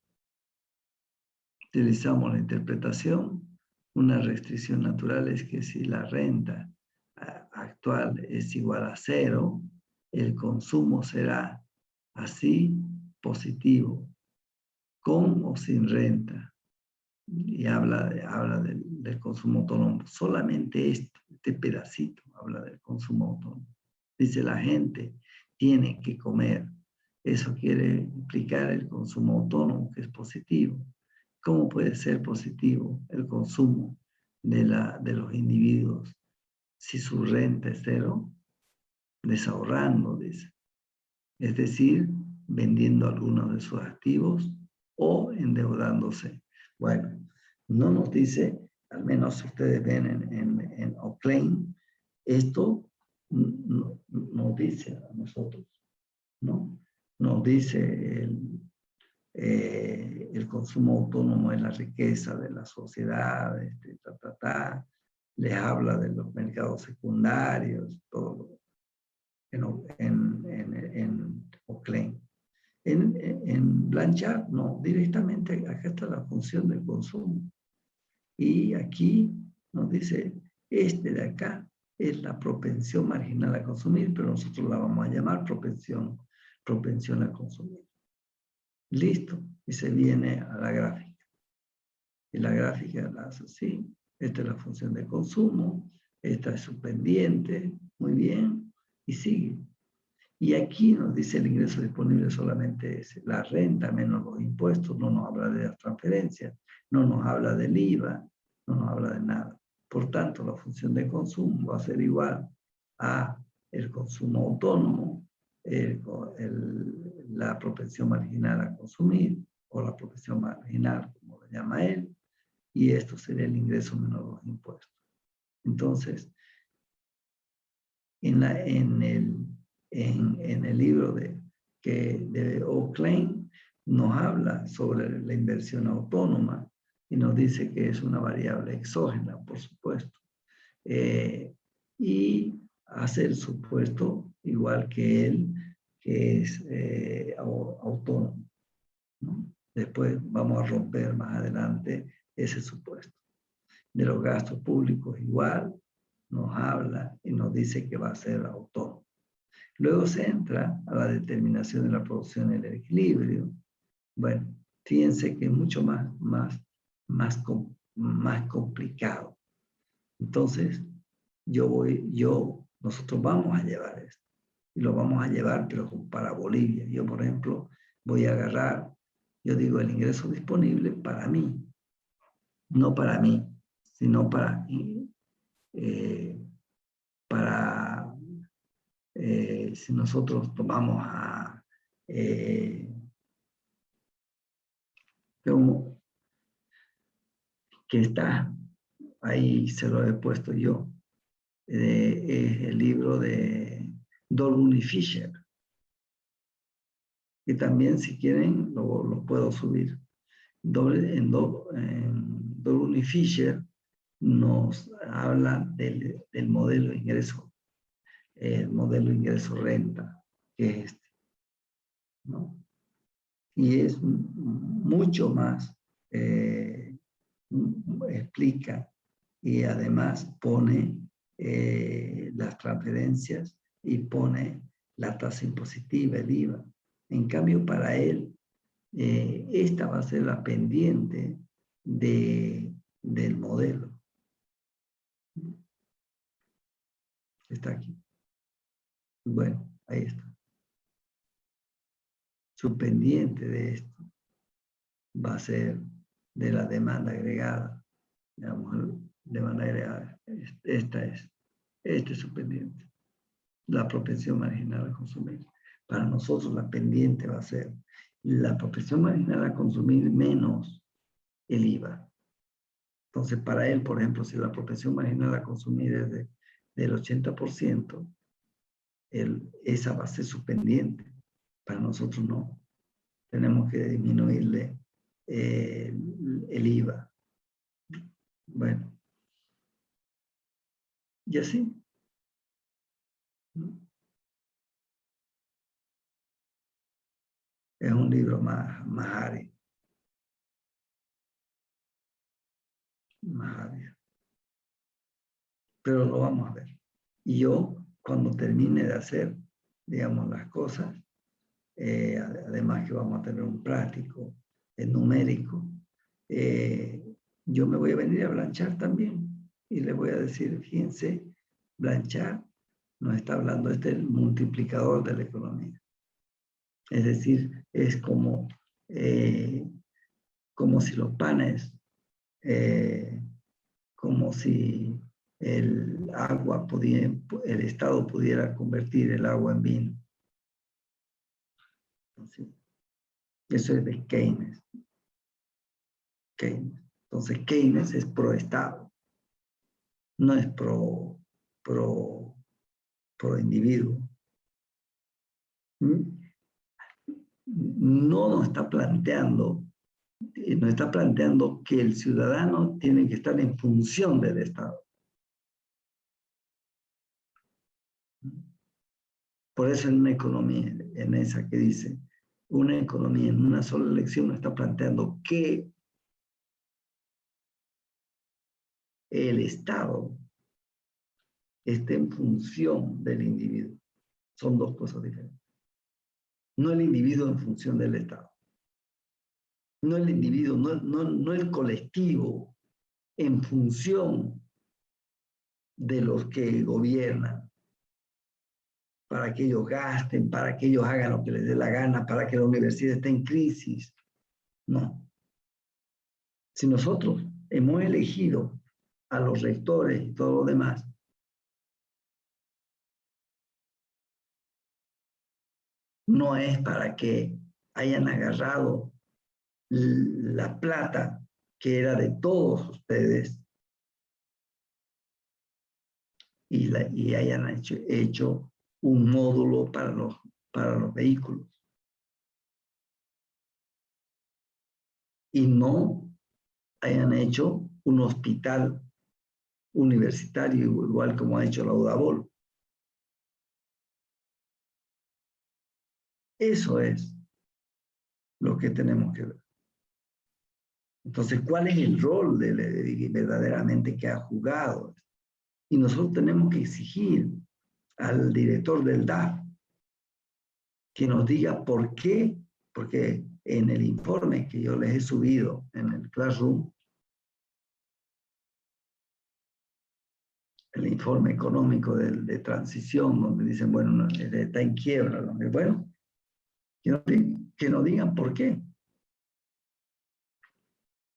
Utilizamos la interpretación. Una restricción natural es que si la renta actual es igual a 0, el consumo será así positivo, con o sin renta. Y habla del consumo autónomo. Solamente este pedacito habla del consumo autónomo. Dice la gente tiene que comer. Eso quiere implicar el consumo autónomo, que es positivo. ¿Cómo puede ser positivo el consumo de los individuos si su renta es 0? Desahorrando, dice. Es decir, vendiendo algunos de sus activos o endeudándose. Bueno, no nos dice, al menos ustedes ven en Oclain, esto nos dice a nosotros, ¿no? Nos dice el consumo autónomo de la riqueza de la sociedad, les habla de los mercados secundarios, todo en Oclain. En Blanchard, no, directamente acá está la función del consumo. Y aquí nos dice, de acá es la propensión marginal a consumir, pero nosotros la vamos a llamar propensión a consumir. Listo, y se viene a la gráfica. Y la gráfica la hace así. Esta es la función de consumo, esta es su pendiente, muy bien, y sigue. Y aquí nos dice el ingreso disponible solamente es la renta menos los impuestos, no nos habla de las transferencias, no nos habla del IVA, no nos habla de nada. Por tanto, la función de consumo va a ser igual a el consumo autónomo, la propensión marginal a consumir, o la propensión marginal, como lo llama él, y esto sería el ingreso menos los impuestos. Entonces, en el libro de Oclain nos habla sobre la inversión autónoma y nos dice que es una variable exógena, por supuesto. Y hace el supuesto igual que él, que es autónomo, ¿no? Después vamos a romper más adelante ese supuesto. De los gastos públicos igual, nos habla y nos dice que va a ser autónomo. Luego se entra a la determinación de la producción y el equilibrio. Bueno, fíjense que es mucho más complicado. Entonces, nosotros vamos a llevar esto. Y lo vamos a llevar, pero para Bolivia. Yo, por ejemplo, voy a agarrar, yo digo, el ingreso disponible para mí. No para mí, sino si nosotros tomamos que está, ahí se lo he puesto yo, es el libro de Dolgun y Fisher, que también si quieren lo puedo subir. Dolgun y Fisher nos habla del modelo de ingreso, el modelo de ingreso renta, que es ¿no? Y es mucho más, explica y además pone las transferencias y pone la tasa impositiva, el IVA. En cambio, para él, esta va a ser la pendiente del modelo. Está aquí. Bueno, ahí está. Su pendiente de esto va a ser de la demanda agregada. Digamos, demanda agregada. Este es su pendiente. La propensión marginal a consumir. Para nosotros la pendiente va a ser la propensión marginal a consumir menos el IVA. Entonces, para él, por ejemplo, si la propensión marginal a consumir es del 80%, esa va a ser su pendiente. Para nosotros no. Tenemos que disminuirle el IVA. Bueno. Y así. Es un libro más árido. Más árido. Pero lo vamos a ver. Y yo, cuando termine de hacer, digamos, las cosas, además que vamos a tener un práctico, numérico, yo me voy a venir a Blanchard también y le voy a decir, fíjense, Blanchard nos está hablando, este es el multiplicador de la economía. Es decir, es como si los panes, como si el Estado pudiera convertir el agua en vino. ¿Sí? Eso es de Keynes. Entonces, Keynes es pro Estado, no es pro individuo. No nos está planteando que el ciudadano tiene que estar en función del Estado. Por eso en una economía, en esa que dice, una economía en una sola elección no está planteando que el Estado esté en función del individuo. Son dos cosas diferentes. No el individuo en función del Estado. No el individuo, no el colectivo en función de los que gobiernan, para que ellos gasten, para que ellos hagan lo que les dé la gana, para que la universidad esté en crisis. No. Si nosotros hemos elegido a los rectores y todo lo demás, no es para que hayan agarrado la plata que era de todos ustedes y hayan hecho un módulo para los vehículos. Y no hayan hecho un hospital universitario igual como ha hecho la UDABOL. Eso es lo que tenemos que ver. Entonces, ¿cuál es el rol verdaderamente que ha jugado? Y nosotros tenemos que exigir al director del DAF que nos diga por qué, porque en el informe que yo les he subido en el Classroom, el informe económico de transición, donde dicen, bueno, está en quiebra, donde, bueno, que nos digan por qué.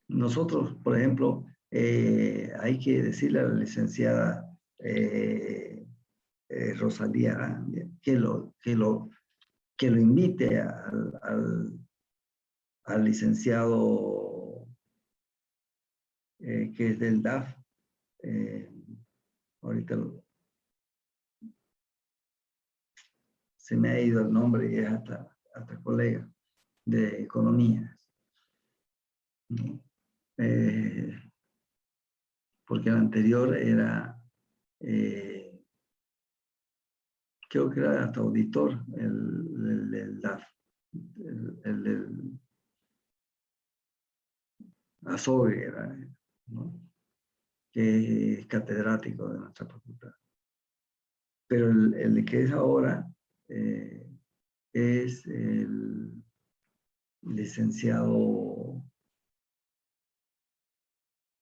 Nosotros, por ejemplo, hay que decirle a la licenciada Rosalía Arandia que lo invite al licenciado que es del DAF. Ahorita se me ha ido el nombre y es hasta colega de economía. ¿No? Porque el anterior era, creo que era hasta auditor, el DAF, el del Azogue era, ¿no? Que es catedrático de nuestra facultad. Pero el que es ahora es el licenciado,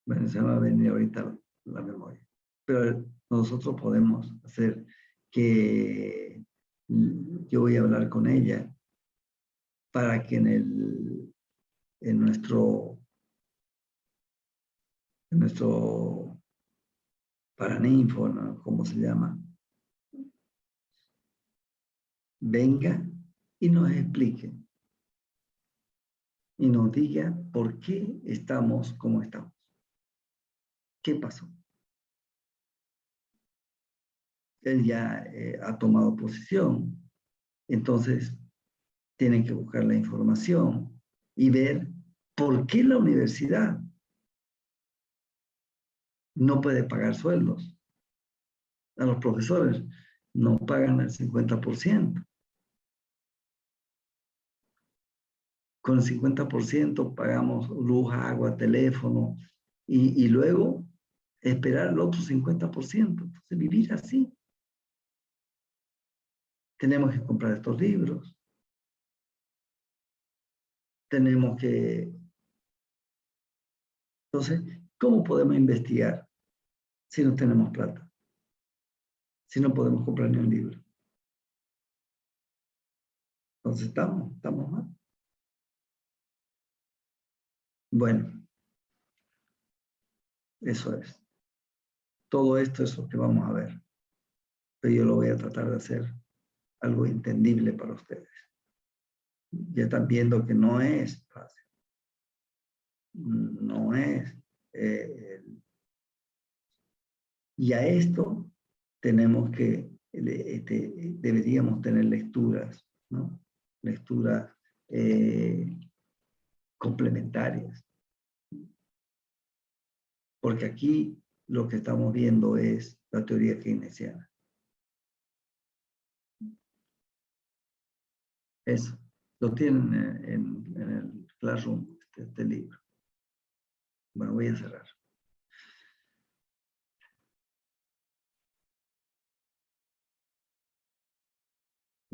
bueno, se me va a venir ahorita la memoria, pero nosotros podemos hacer que yo voy a hablar con ella para que en nuestro Paraninfo, ¿no? ¿Cómo se llama? Venga y nos explique y nos diga por qué estamos como estamos. ¿Qué pasó? Él ya ha tomado posición, entonces tienen que buscar la información y ver por qué la universidad no puede pagar sueldos. A los profesores no pagan el 50%. Con el 50% pagamos luz, agua, teléfono y luego esperar el otro 50%. Entonces, vivir así. Tenemos que comprar estos libros. Tenemos que... Entonces, ¿cómo podemos investigar si no tenemos plata? Si no podemos comprar ni un libro. Entonces, estamos mal. Bueno, eso es. Todo esto es lo que vamos a ver. Pero yo lo voy a tratar de hacer algo entendible para ustedes. Ya están viendo que no es fácil. No es. Y a esto tenemos que, deberíamos tener lecturas, ¿no? Lecturas complementarias. Porque aquí lo que estamos viendo es la teoría keynesiana. Eso. Lo tienen en el Classroom, este libro. Bueno, voy a cerrar.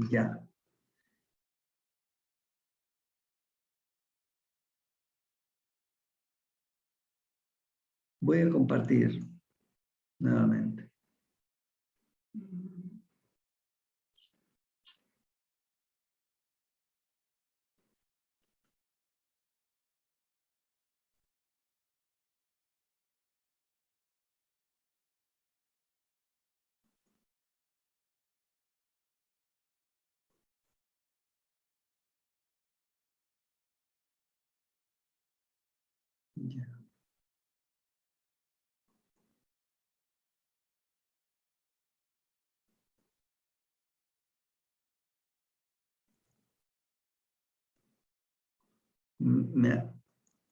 Ya. Voy a compartir nuevamente. Ya.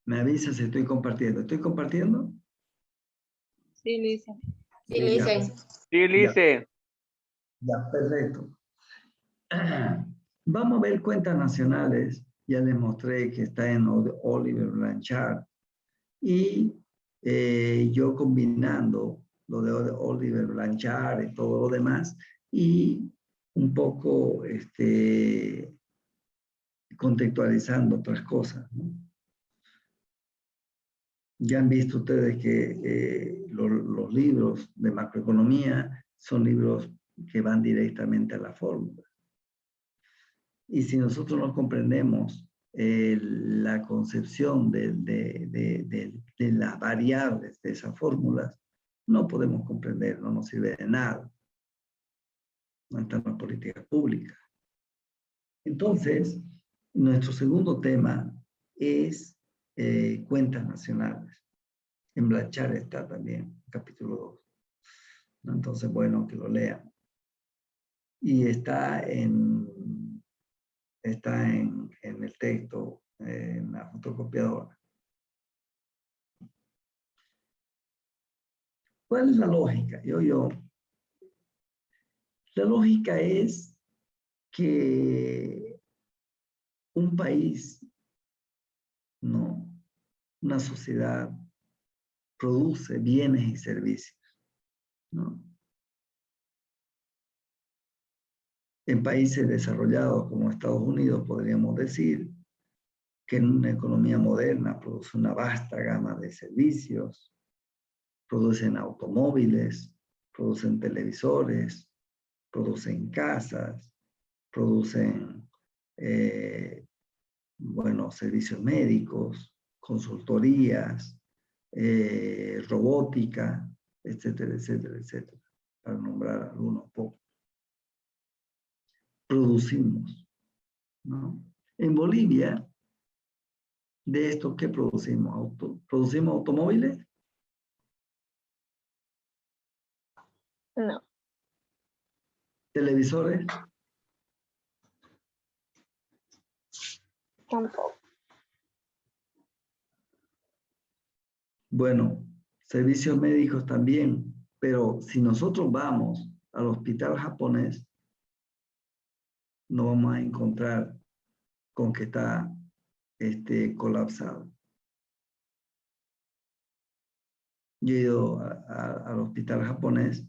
Me avisa si estoy compartiendo. ¿Estoy compartiendo? Sí, Lisa. Sí, Ya. Lisa. Sí, Lice. Ya, perfecto. Vamos a ver cuentas nacionales. Ya les mostré que está en Oliver Blanchard. Y yo combinando lo de Oliver Blanchard y todo lo demás, y un poco contextualizando otras cosas, ¿no? Ya han visto ustedes que los libros de macroeconomía son libros que van directamente a la fórmula. Y si nosotros no comprendemos la concepción de las variables de esas fórmulas, no podemos comprender, no nos sirve de nada. No está en la política pública. Entonces, nuestro segundo tema es cuentas nacionales. En Blanchard está también, capítulo 2. ¿No? Entonces, bueno, que lo lean. Y está en el texto, en la fotocopiadora. ¿Cuál es la lógica? La lógica es que un país, ¿no? Una sociedad produce bienes y servicios, ¿no? En países desarrollados como Estados Unidos podríamos decir que en una economía moderna produce una vasta gama de servicios, producen automóviles, producen televisores, producen casas, producen, bueno, servicios médicos, consultorías, robótica, etcétera, etcétera, etcétera, para nombrar algunos pocos. Producimos, ¿no? En Bolivia De esto, ¿qué producimos? ¿Producimos automóviles? No, ¿Televisores? tampoco. Bueno, servicios médicos también, pero si nosotros vamos al hospital japonés, no vamos a encontrar con que está colapsado. Yo he ido al hospital japonés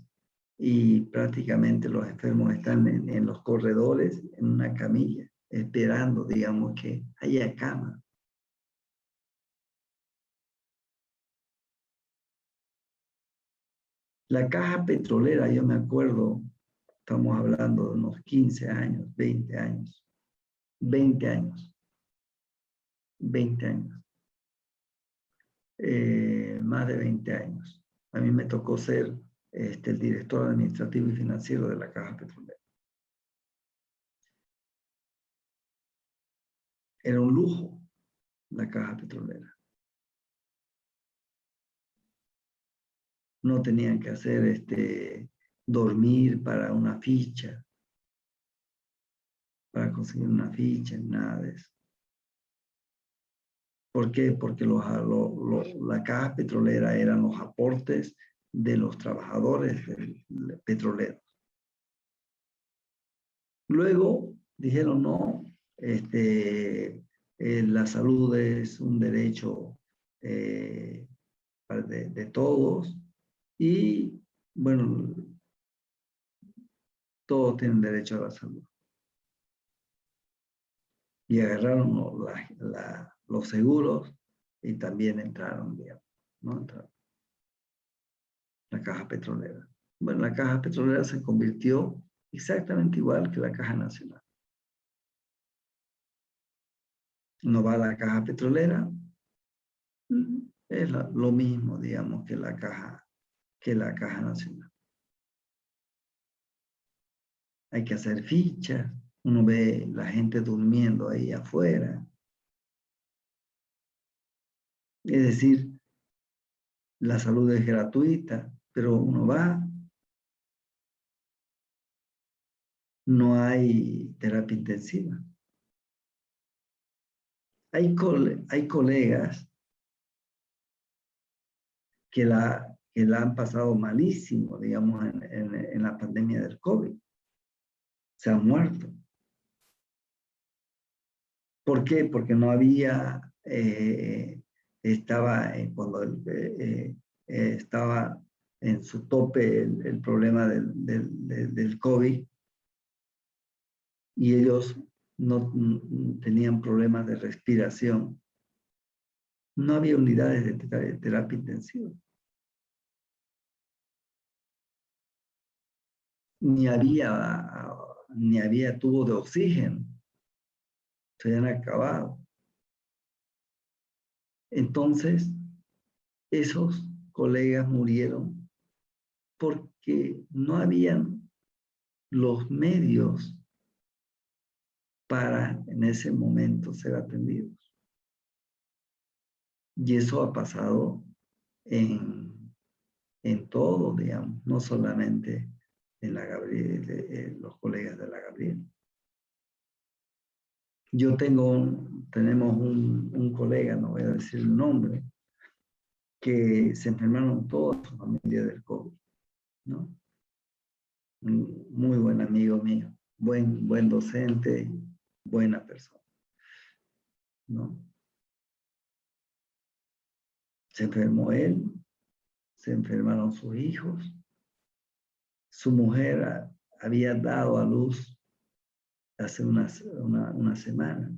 y prácticamente los enfermos están en los corredores, en una camilla, esperando, digamos, que haya cama. La caja petrolera, yo me acuerdo, estamos hablando de unos 15 años, 20 años, 20 años, 20 años, más de 20 años. A mí me tocó ser el director administrativo y financiero de la caja petrolera. Era un lujo la caja petrolera. No tenían que hacer dormir para una ficha, para conseguir una ficha, nada de eso. ¿Por qué? Porque la caja petrolera eran los aportes de los trabajadores petroleros. Luego dijeron, no, la salud es un derecho de todos y, bueno, todos tienen derecho a la salud. Y agarraron los seguros y también entraron, digamos, ¿no? Entraron. La caja petrolera. Bueno, la caja petrolera se convirtió exactamente igual que la caja nacional. No va a la caja petrolera, es lo mismo, digamos, que la caja nacional. Hay que hacer fichas, uno ve la gente durmiendo ahí afuera. Es decir, la salud es gratuita, pero uno va, no hay terapia intensiva. Hay colegas que la han pasado malísimo, digamos, en la pandemia del COVID. Se han muerto. ¿Por qué? Porque no había, cuando estaba en su tope el problema del COVID y ellos no tenían problemas de respiración. No había unidades de terapia intensiva. Ni había tubo de oxígeno. Se habían acabado. Entonces, esos colegas murieron porque no habían los medios para en ese momento ser atendidos. Y eso ha pasado en todo, digamos, no solamente en la Gabriel, los colegas de la Gabriel. Tenemos un colega, no voy a decir el nombre, que se enfermaron toda su familia del COVID, ¿no? Un muy buen amigo mío, buen docente, buena persona, ¿no? Se enfermó él, se enfermaron sus hijos, su mujer había dado a luz hace una semana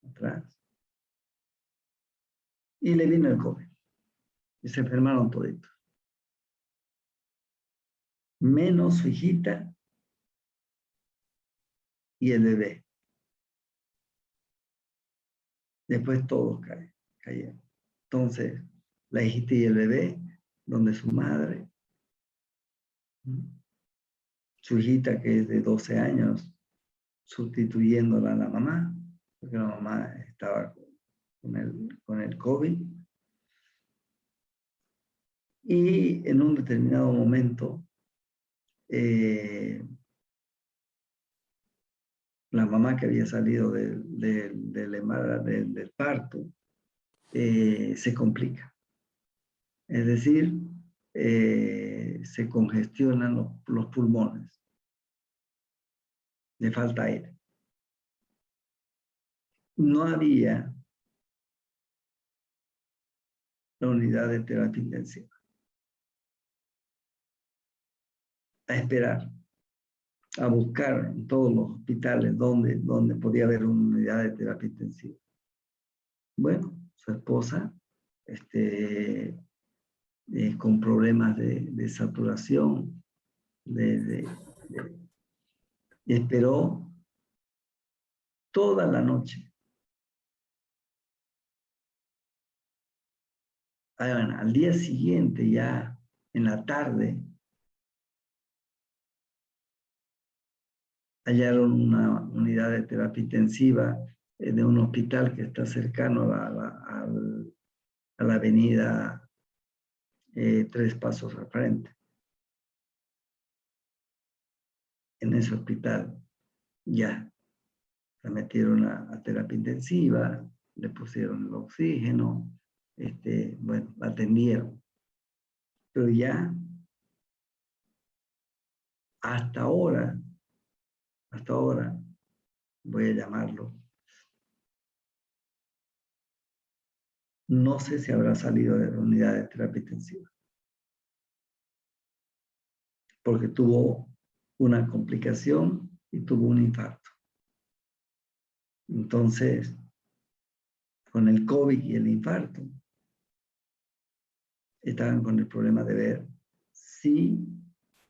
atrás y le vino el COVID y se enfermaron toditos. Menos su hijita y el bebé. Después todos cayeron. Entonces, la hijita y el bebé, donde su madre, su hijita que es de 12 años, sustituyéndola a la mamá, porque la mamá estaba con el COVID. Y en un determinado momento, la mamá que había salido del parto se complica. Es decir, se congestionan los pulmones. Le falta aire. No había la unidad de terapia intensiva. A esperar, a buscar en todos los hospitales donde podía haber una unidad de terapia intensiva. Bueno, su esposa, con problemas de saturación, y esperó toda la noche. Al día siguiente, ya en la tarde, hallaron una unidad de terapia intensiva de un hospital que está cercano a la avenida Tres Pasos al frente. En ese hospital ya la metieron a terapia intensiva, le pusieron el oxígeno, bueno, la atendieron. Pero ya hasta ahora, voy a llamarlo, no sé si habrá salido de la unidad de terapia intensiva, porque tuvo una complicación y tuvo un infarto. Entonces, con el COVID y el infarto, estaban con el problema de ver si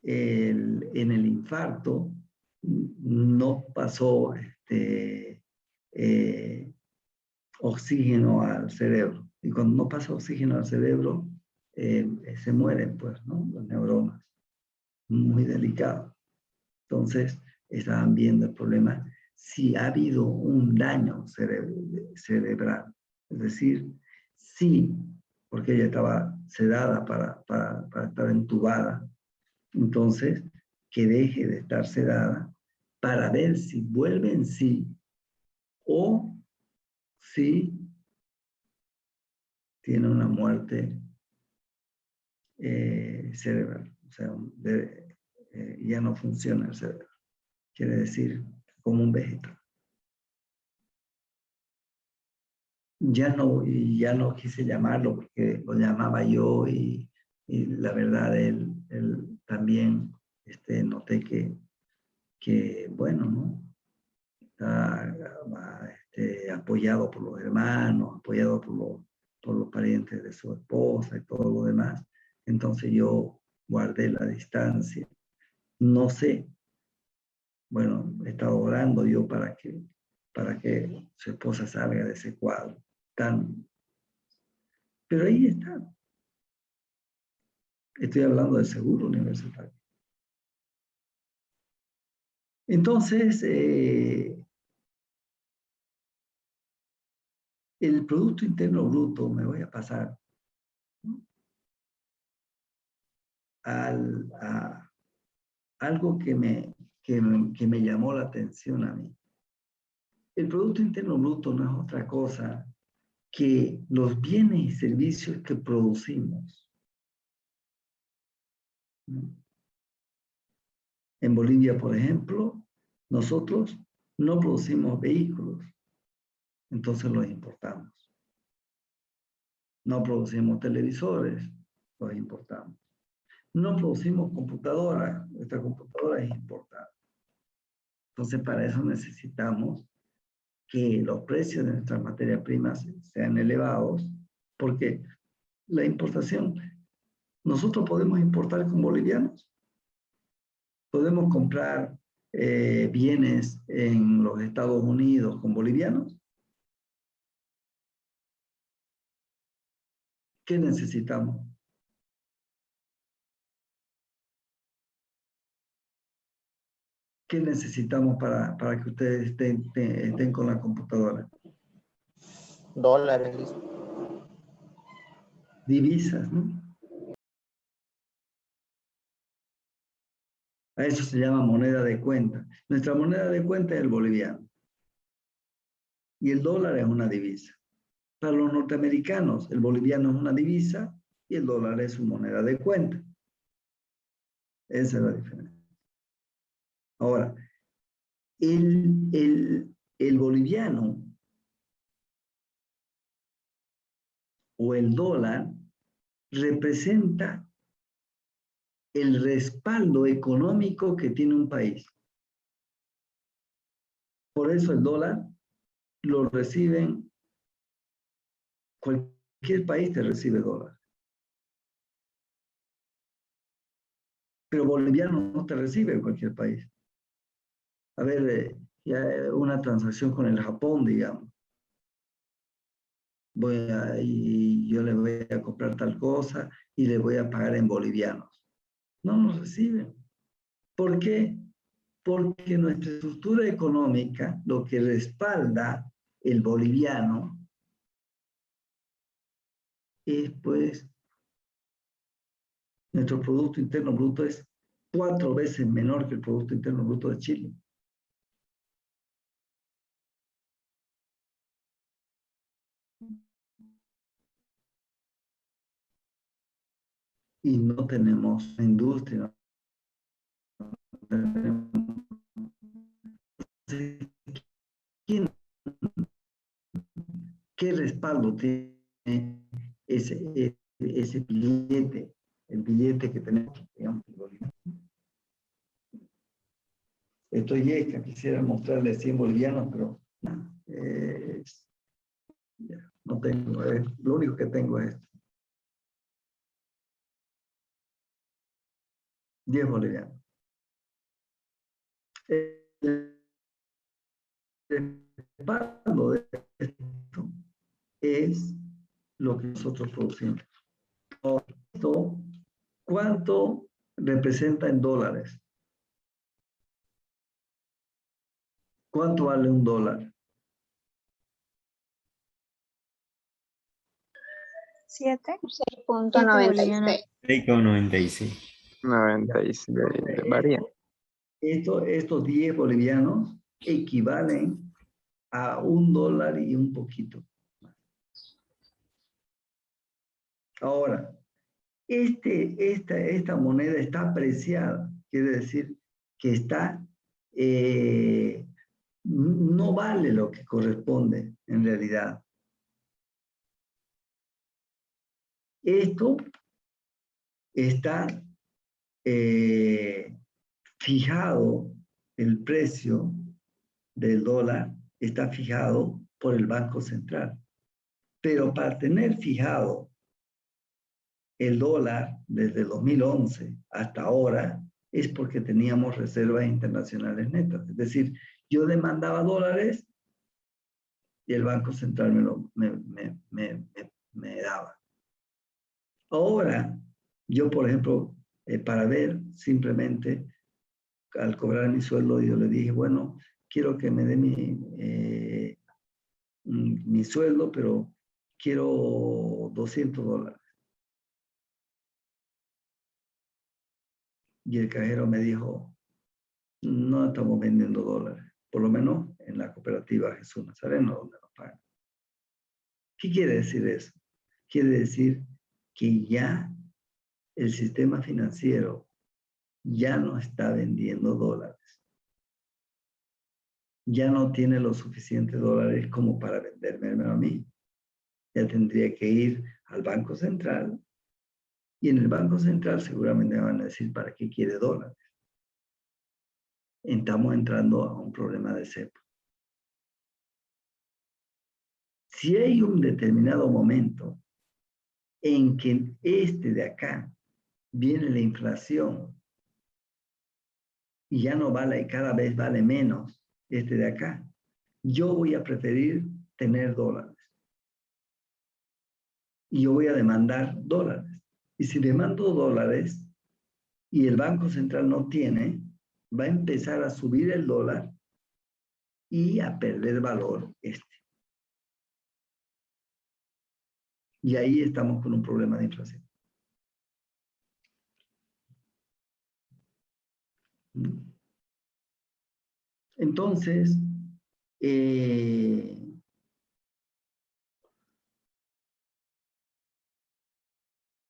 en el infarto no pasó oxígeno al cerebro. Y cuando no pasa oxígeno al cerebro, se mueren, pues, ¿no? Las neuronas. Muy delicado. Entonces, estaban viendo el problema si ha habido un daño cerebral. Es decir, sí, porque ella estaba sedada para estar entubada. Entonces, que deje de estar sedada para ver si vuelve en sí o si tiene una muerte cerebral. O sea, ya no funciona el cerebro. Quiere decir, como un vegetal. Ya no quise llamarlo porque lo llamaba yo y la verdad él también noté que bueno, ¿no? Está apoyado por los hermanos, apoyado por los parientes de su esposa y todo lo demás. Entonces yo guardé la distancia. No sé, bueno, he estado orando yo para que su esposa salga de ese cuadro. Pero ahí está. Estoy hablando del seguro universitario. Entonces, el Producto Interno Bruto, me voy a pasar, ¿no? A algo que me llamó la atención a mí. El Producto Interno Bruto no es otra cosa que los bienes y servicios que producimos, ¿no? En Bolivia, por ejemplo, nosotros no producimos vehículos, entonces los importamos. No producimos televisores, los importamos. No producimos computadoras, nuestra computadora es importada. Entonces, para eso necesitamos que los precios de nuestras materias primas sean elevados, porque la importación, nosotros podemos importar con bolivianos, podemos comprar bienes en los Estados Unidos con bolivianos. ¿Qué necesitamos? ¿Qué necesitamos para que ustedes estén con la computadora? dólares. Divisas, ¿no? A eso se llama moneda de cuenta. Nuestra moneda de cuenta es el boliviano. Y el dólar es una divisa. Para los norteamericanos, el boliviano es una divisa y el dólar es su moneda de cuenta. Esa es la diferencia. Ahora, el boliviano o el dólar representa el respaldo económico que tiene un país. Por eso el dólar lo reciben, cualquier país te recibe dólar. Pero boliviano no te recibe en cualquier país. A ver, ya una transacción con el Japón, digamos. Y yo le voy a comprar tal cosa y le voy a pagar en bolivianos. No nos reciben. ¿Por qué? Porque nuestra estructura económica, lo que respalda el boliviano, es pues, nuestro Producto Interno Bruto es 4 veces menor que el Producto Interno Bruto de Chile. Y no tenemos industria. No tenemos... ¿Qué respaldo tiene ese billete? El billete que tenemos, digamos, en Bolivia. Estoy yeca, quisiera mostrarle 100 bolivianos, pero no tengo, lo único que tengo es esto. 10 bolivianos. El respaldo de esto es lo que nosotros producimos. Esto, ¿cuánto representa en dólares? ¿Cuánto vale un dólar? 7. 6.96. 6,96. 96, varía. Estos 10 bolivianos equivalen a $1 y un poquito. Ahora, esta moneda está apreciada, quiere decir que está, no vale lo que corresponde en realidad. Esto está fijado, el precio del dólar está fijado por el Banco Central. Pero para tener fijado el dólar desde 2011 hasta ahora es porque teníamos reservas internacionales netas. Es decir, yo demandaba dólares y el Banco Central me daba. Ahora, yo, por ejemplo, para ver simplemente, al cobrar mi sueldo, yo le dije, bueno, quiero que me dé mi sueldo, pero quiero $200. Y el cajero me dijo, no estamos vendiendo dólares, por lo menos en la cooperativa Jesús Nazareno, donde nos pagan. ¿Qué quiere decir eso? Quiere decir que ya el sistema financiero ya no está vendiendo dólares. Ya no tiene los suficientes dólares como para venderme a mí. Ya tendría que ir al Banco Central y en el Banco Central seguramente me van a decir ¿para qué quiere dólares? Estamos entrando a un problema de cepo. Si hay un determinado momento en que de acá viene la inflación y ya no vale, cada vez vale menos de acá, yo voy a preferir tener dólares. Y yo voy a demandar dólares. Y si demando dólares y el Banco Central no tiene, va a empezar a subir el dólar y a perder valor Y ahí estamos con un problema de inflación. Entonces,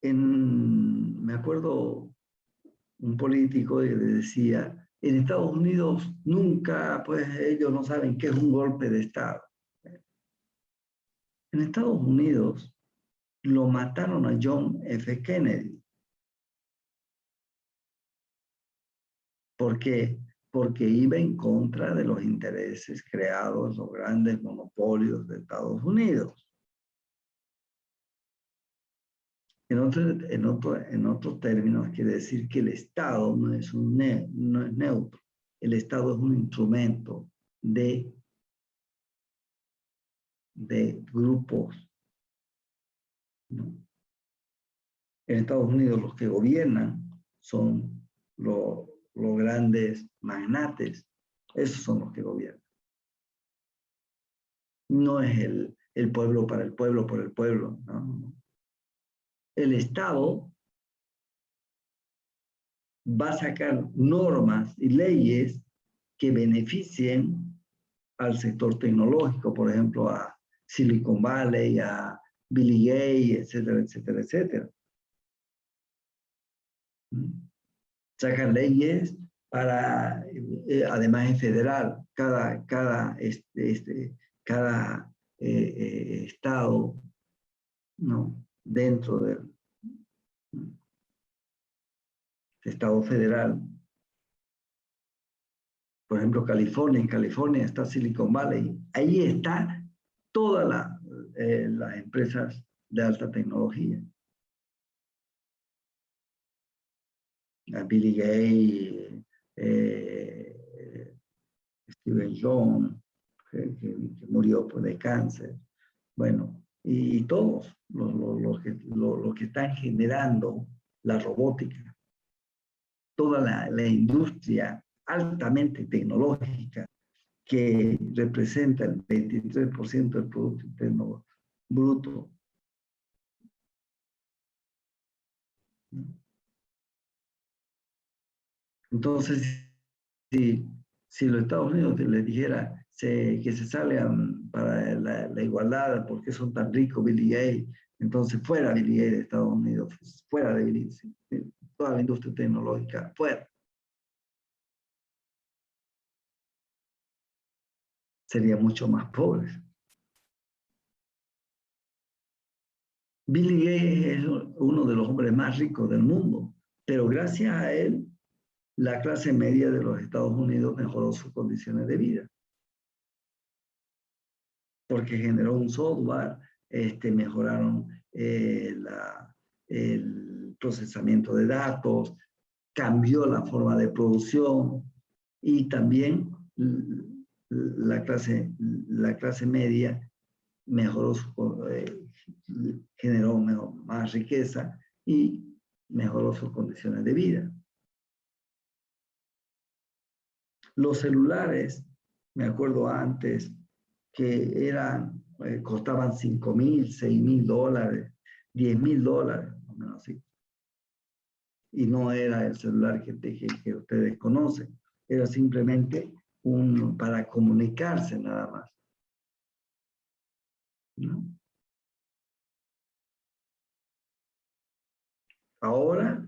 me acuerdo un político que decía, en Estados Unidos nunca, pues ellos no saben qué es un golpe de Estado. En Estados Unidos lo mataron a John F. Kennedy. ¿Por qué? Porque iba en contra de los intereses creados, los grandes monopolios de Estados Unidos. En otros términos, quiere decir que el Estado no es neutro. El Estado es un instrumento de grupos, ¿no? En Estados Unidos los que gobiernan son los grandes magnates. Esos son los que gobiernan. No es el pueblo para el pueblo, por el pueblo, ¿no? El Estado va a sacar normas y leyes que beneficien al sector tecnológico, por ejemplo, a Silicon Valley, a Billy Gates, etcétera, etcétera, etcétera. Sacan leyes para, además es federal, cada estado, ¿no? Dentro del estado federal. Por ejemplo, California. En California está Silicon Valley. Ahí está todas las empresas de alta tecnología. Billy Gates, Steve Jobs, que murió de cáncer. Bueno, y todos los que están generando la robótica, toda la industria altamente tecnológica que representa el 23% del Producto Interno Bruto. Entonces, si los Estados Unidos les dijera que se salgan para la igualdad, ¿por qué son tan ricos Billy Gates? Entonces, fuera Billy Gates de Estados Unidos, fuera de Billy Gates, toda la industria tecnológica, fuera. Sería mucho más pobres. Billy Gates es uno de los hombres más ricos del mundo, pero gracias a él, la clase media de los Estados Unidos mejoró sus condiciones de vida. Porque generó un software, mejoraron el procesamiento de datos, cambió la forma de producción y también la clase media mejoró generó más riqueza y mejoró sus condiciones de vida. Los celulares, me acuerdo antes, que costaban $5,000, $6,000, $10,000, más o menos así. Y no era el celular que ustedes conocen, era simplemente para comunicarse nada más, ¿no? Ahora,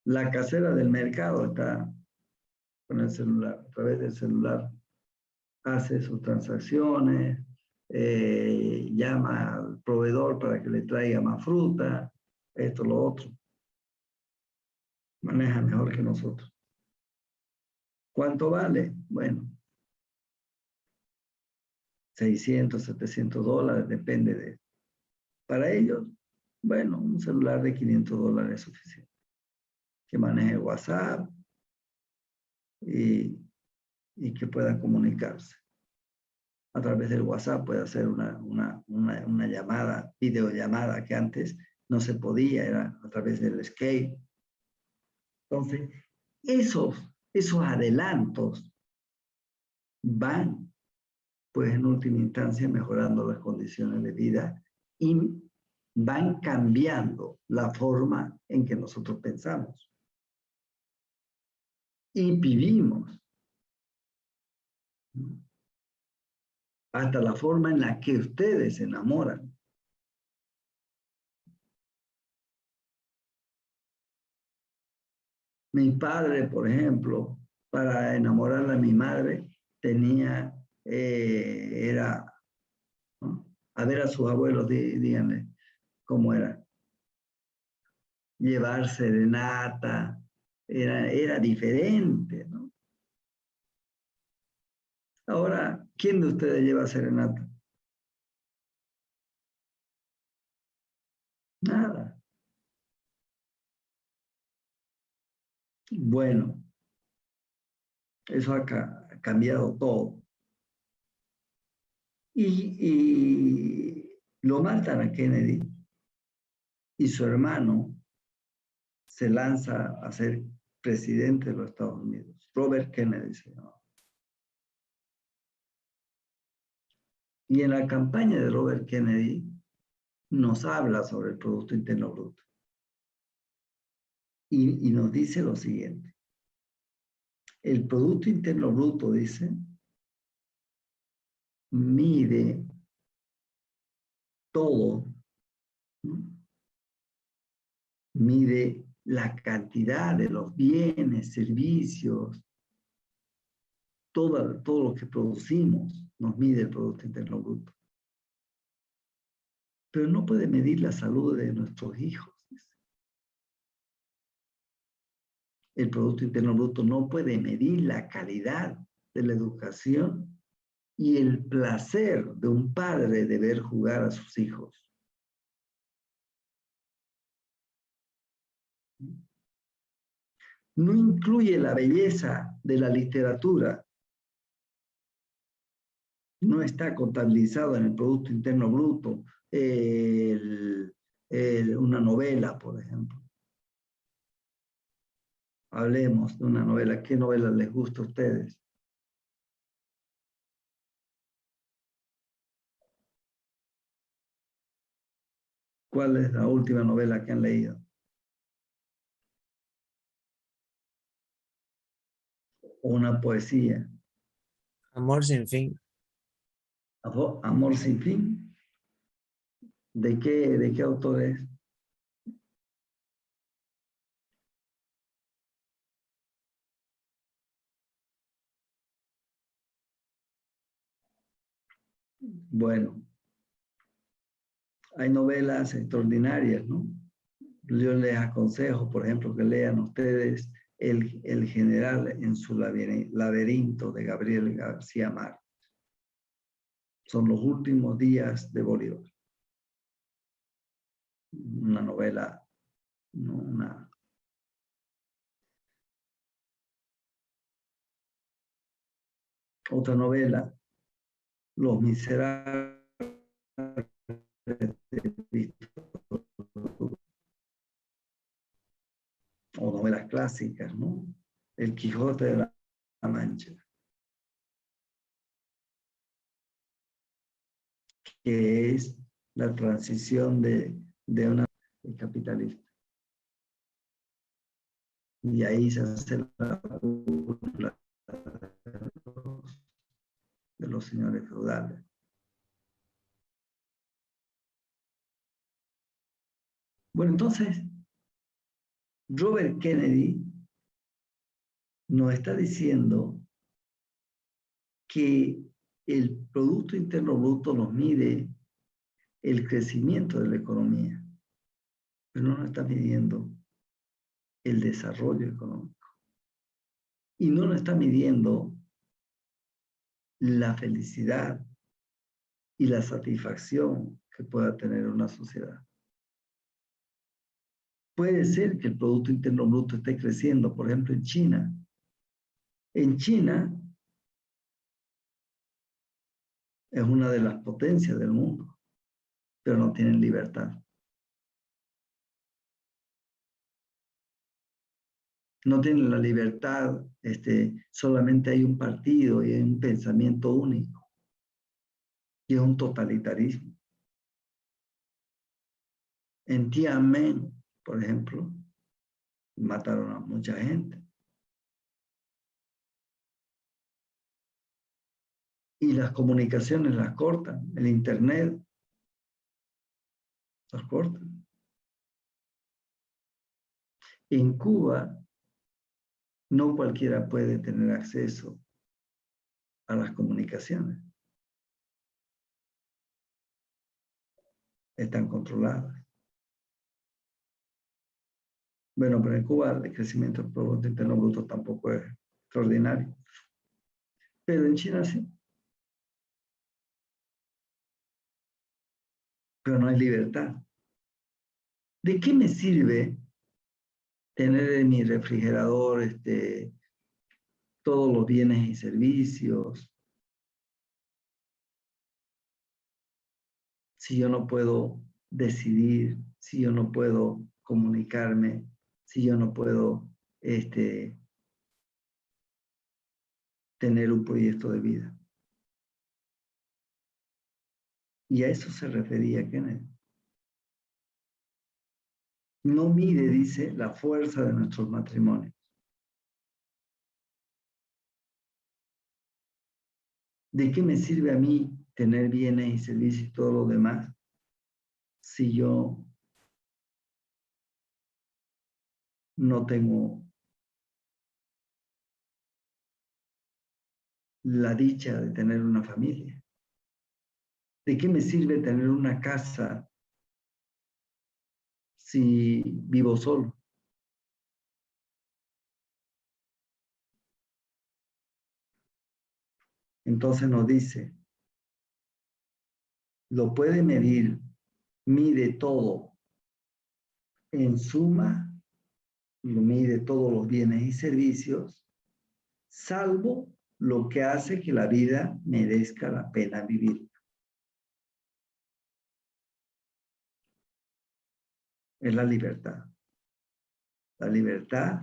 la casera del mercado está con el celular, a través del celular hace sus transacciones, llama al proveedor para que le traiga más fruta, esto, lo otro. Maneja mejor que nosotros. ¿Cuánto vale? Bueno, $600, $700, depende de... Para ellos, bueno, un celular de $500 es suficiente. Que maneje WhatsApp y que pueda comunicarse. A través del WhatsApp puede hacer una llamada, videollamada, que antes no se podía, era a través del Skype. Entonces, esos adelantos van pues en última instancia mejorando las condiciones de vida y van cambiando la forma en que nosotros pensamos y vivimos. Hasta la forma en la que ustedes se enamoran. Mi padre, por ejemplo, para enamorar a mi madre, era, ¿no? A ver a sus abuelos, díganle cómo era. Llevar serenata, era diferente, ¿no? Ahora, ¿quién de ustedes lleva serenata? Nada. Bueno, eso ha cambiado todo. Y lo matan a Kennedy y su hermano se lanza a ser presidente de los Estados Unidos. Robert Kennedy se llamaba. Y en la campaña de Robert Kennedy nos habla sobre el Producto Interno Bruto. Y nos dice lo siguiente. El Producto Interno Bruto, dice, mide todo, ¿no? Mide la cantidad de los bienes, servicios, todo lo que producimos, nos mide el Producto Interno Bruto. Pero no puede medir la salud de nuestros hijos. El Producto Interno Bruto no puede medir la calidad de la educación y el placer de un padre de ver jugar a sus hijos. No incluye la belleza de la literatura. No está contabilizado en el Producto Interno Bruto una novela, por ejemplo. Hablemos de una novela. ¿Qué novela les gusta a ustedes? ¿Cuál es la última novela que han leído? Una poesía. Amor sin fin. Amor sin fin. ¿De qué autor es? Bueno, hay novelas extraordinarias, ¿no? Yo les aconsejo, por ejemplo, que lean ustedes El General en su laberinto de Gabriel García Márquez. Son los últimos días de Bolívar. Una novela, ¿no? Otra novela, Los Miserables de Víctor Hugo. O novelas clásicas, ¿no? El Quijote de la Mancha, que es la transición de una capitalista. Y ahí se hace la burla de los señores feudales. Bueno, entonces, Robert Kennedy nos está diciendo que el Producto Interno Bruto nos mide el crecimiento de la economía, pero no nos está midiendo el desarrollo económico. Y no nos está midiendo la felicidad y la satisfacción que pueda tener una sociedad. Puede ser que el Producto Interno Bruto esté creciendo, por ejemplo, en China. En China es una de las potencias del mundo, pero no tienen libertad. No tienen la libertad, solamente hay un partido y hay un pensamiento único. y es un totalitarismo. En Tiananmen, por ejemplo, mataron a mucha gente. Y las comunicaciones las cortan, el internet las cortan. En Cuba, no cualquiera puede tener acceso a las comunicaciones. Están controladas. Bueno, pero en Cuba el crecimiento del Producto Interno Bruto tampoco es extraordinario. Pero en China sí. Pero no hay libertad. ¿De qué me sirve tener en mi refrigerador todos los bienes y servicios si yo no puedo decidir, si yo no puedo comunicarme, si yo no puedo tener un proyecto de vida? Y a eso se refería Kennedy. No mide, dice, la fuerza de nuestros matrimonios. ¿De qué me sirve a mí tener bienes y servicios y todo lo demás si yo no tengo la dicha de tener una familia? ¿De qué me sirve tener una casa si vivo solo? Entonces nos dice, lo puede medir, mide todo en suma, lo mide todos los bienes y servicios, salvo lo que hace que la vida merezca la pena vivir. Es la libertad. La libertad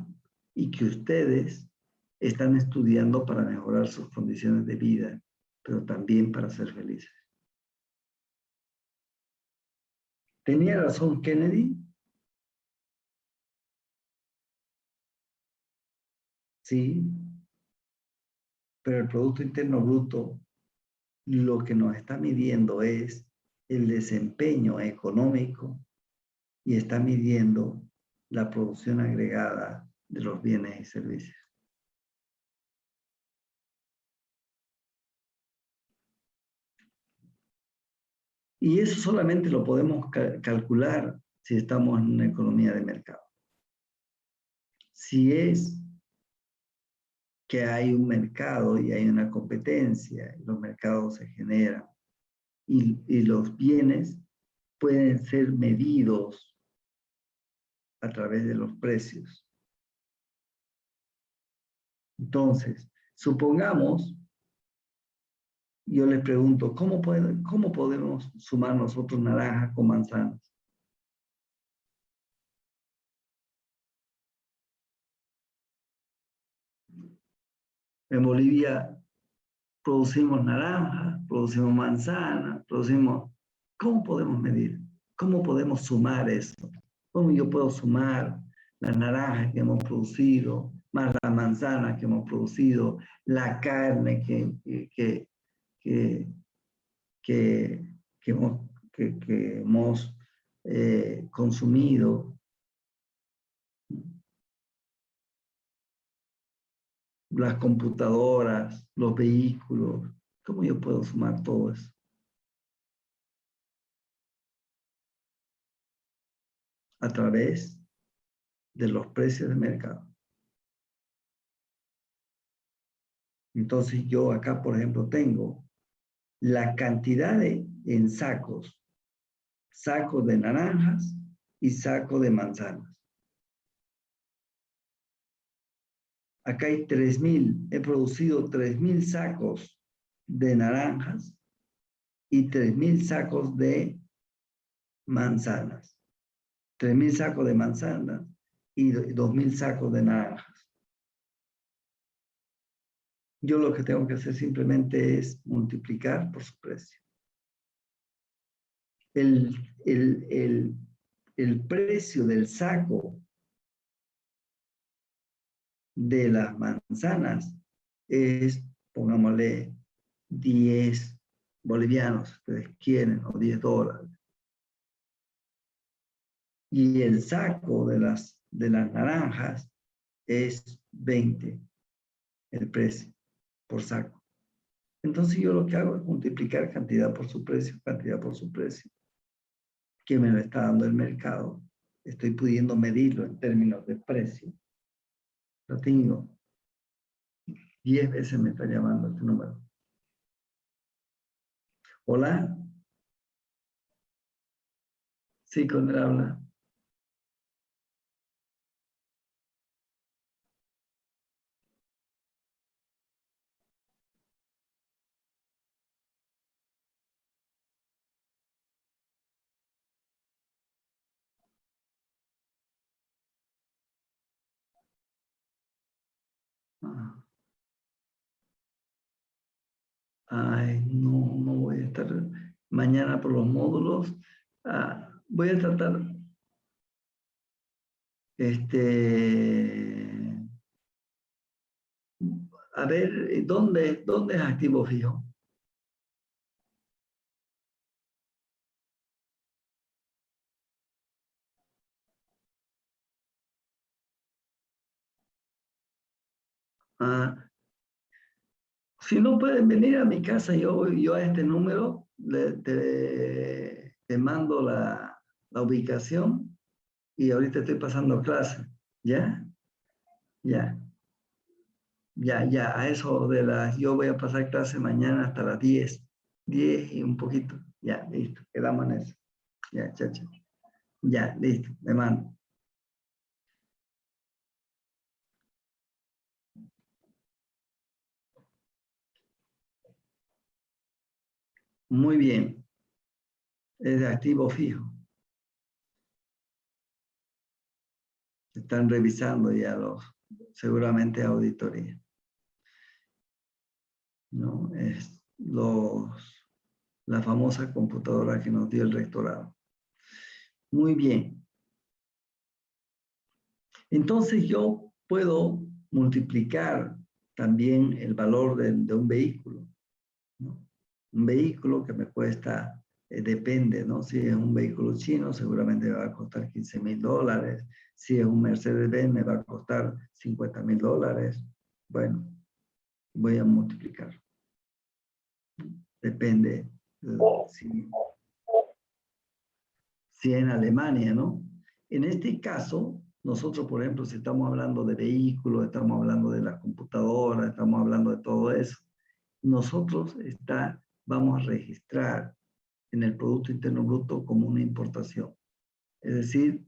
y que ustedes están estudiando para mejorar sus condiciones de vida, pero también para ser felices. ¿Tenía razón Kennedy? Sí, pero el Producto Interno Bruto lo que nos está midiendo es el desempeño económico y está midiendo la producción agregada de los bienes y servicios. Y eso solamente lo podemos calcular si estamos en una economía de mercado. Si es que hay un mercado y hay una competencia, y los mercados se generan y los bienes pueden ser medidos a través de los precios. Entonces, supongamos, yo les pregunto, ¿cómo podemos sumar nosotros naranjas con manzanas? En Bolivia producimos naranjas, producimos manzanas, ¿Cómo podemos medir? ¿Cómo podemos sumar eso? ¿Cómo yo puedo sumar las naranjas que hemos producido, más las manzanas que hemos producido, la carne que hemos consumido? Las computadoras, los vehículos. ¿Cómo yo puedo sumar todo eso? A través de los precios de mercado. Entonces yo acá, por ejemplo, tengo la cantidad en sacos de naranjas y sacos de manzanas. Acá hay 3,000, he producido 3,000 sacos de naranjas y 3,000 sacos de manzanas. 3,000 sacos de manzanas y 2,000 sacos de naranjas. Yo lo que tengo que hacer simplemente es multiplicar por su precio. el, el precio del saco de las manzanas es, pongámosle, 10 bolivianos, si ustedes quieren, o $10. Y el saco de las naranjas es 20 el precio por saco. Entonces yo lo que hago es multiplicar cantidad por su precio, que me lo está dando el mercado. Estoy pudiendo medirlo en términos de precio. Lo tengo. 10 veces me está llamando este número. Hola. Sí, con él habla. Ay, no voy a estar mañana por los módulos. Voy a tratar, a ver, ¿dónde es activo fijo? Si no pueden venir a mi casa, yo a este número te mando la ubicación y ahorita estoy pasando clase. ¿Ya? Ya. A eso yo voy a pasar clase mañana hasta las 10. 10 y un poquito. Ya, listo. Quedamos en eso. Ya, chacha. Ya, listo. Me mando. Muy bien. Es de activo fijo. Están revisando ya seguramente auditoría. ¿No? Es la famosa computadora que nos dio el rectorado. Muy bien. Entonces yo puedo multiplicar también el valor de un vehículo, ¿no? Un vehículo que me cuesta, depende, ¿no? Si es un vehículo chino, seguramente me va a costar $15,000. Si es un Mercedes-Benz, me va a costar $50,000. Bueno, voy a multiplicar. Depende si en Alemania, ¿no? En este caso, nosotros, por ejemplo, si estamos hablando de vehículos, estamos hablando de la computadora, estamos hablando de todo eso, nosotros vamos a registrar en el Producto Interno Bruto como una importación. Es decir,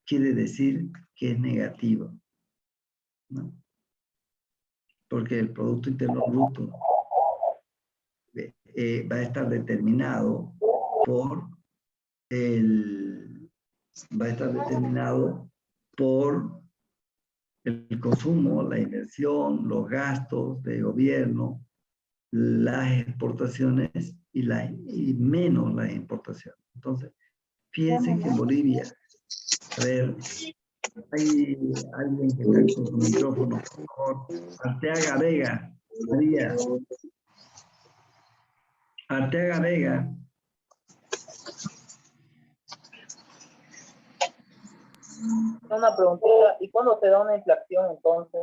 quiere decir que es negativo, ¿no? Porque el Producto Interno Bruto va a estar determinado por el consumo, la inversión, los gastos de gobierno, las exportaciones y menos las importaciones. Entonces, fíjense que en Bolivia, a ver, hay alguien que está con su micrófono, por favor. Arteaga Vega, María. Arteaga Vega. Una preguntita, ¿y cuándo se da una inflación entonces?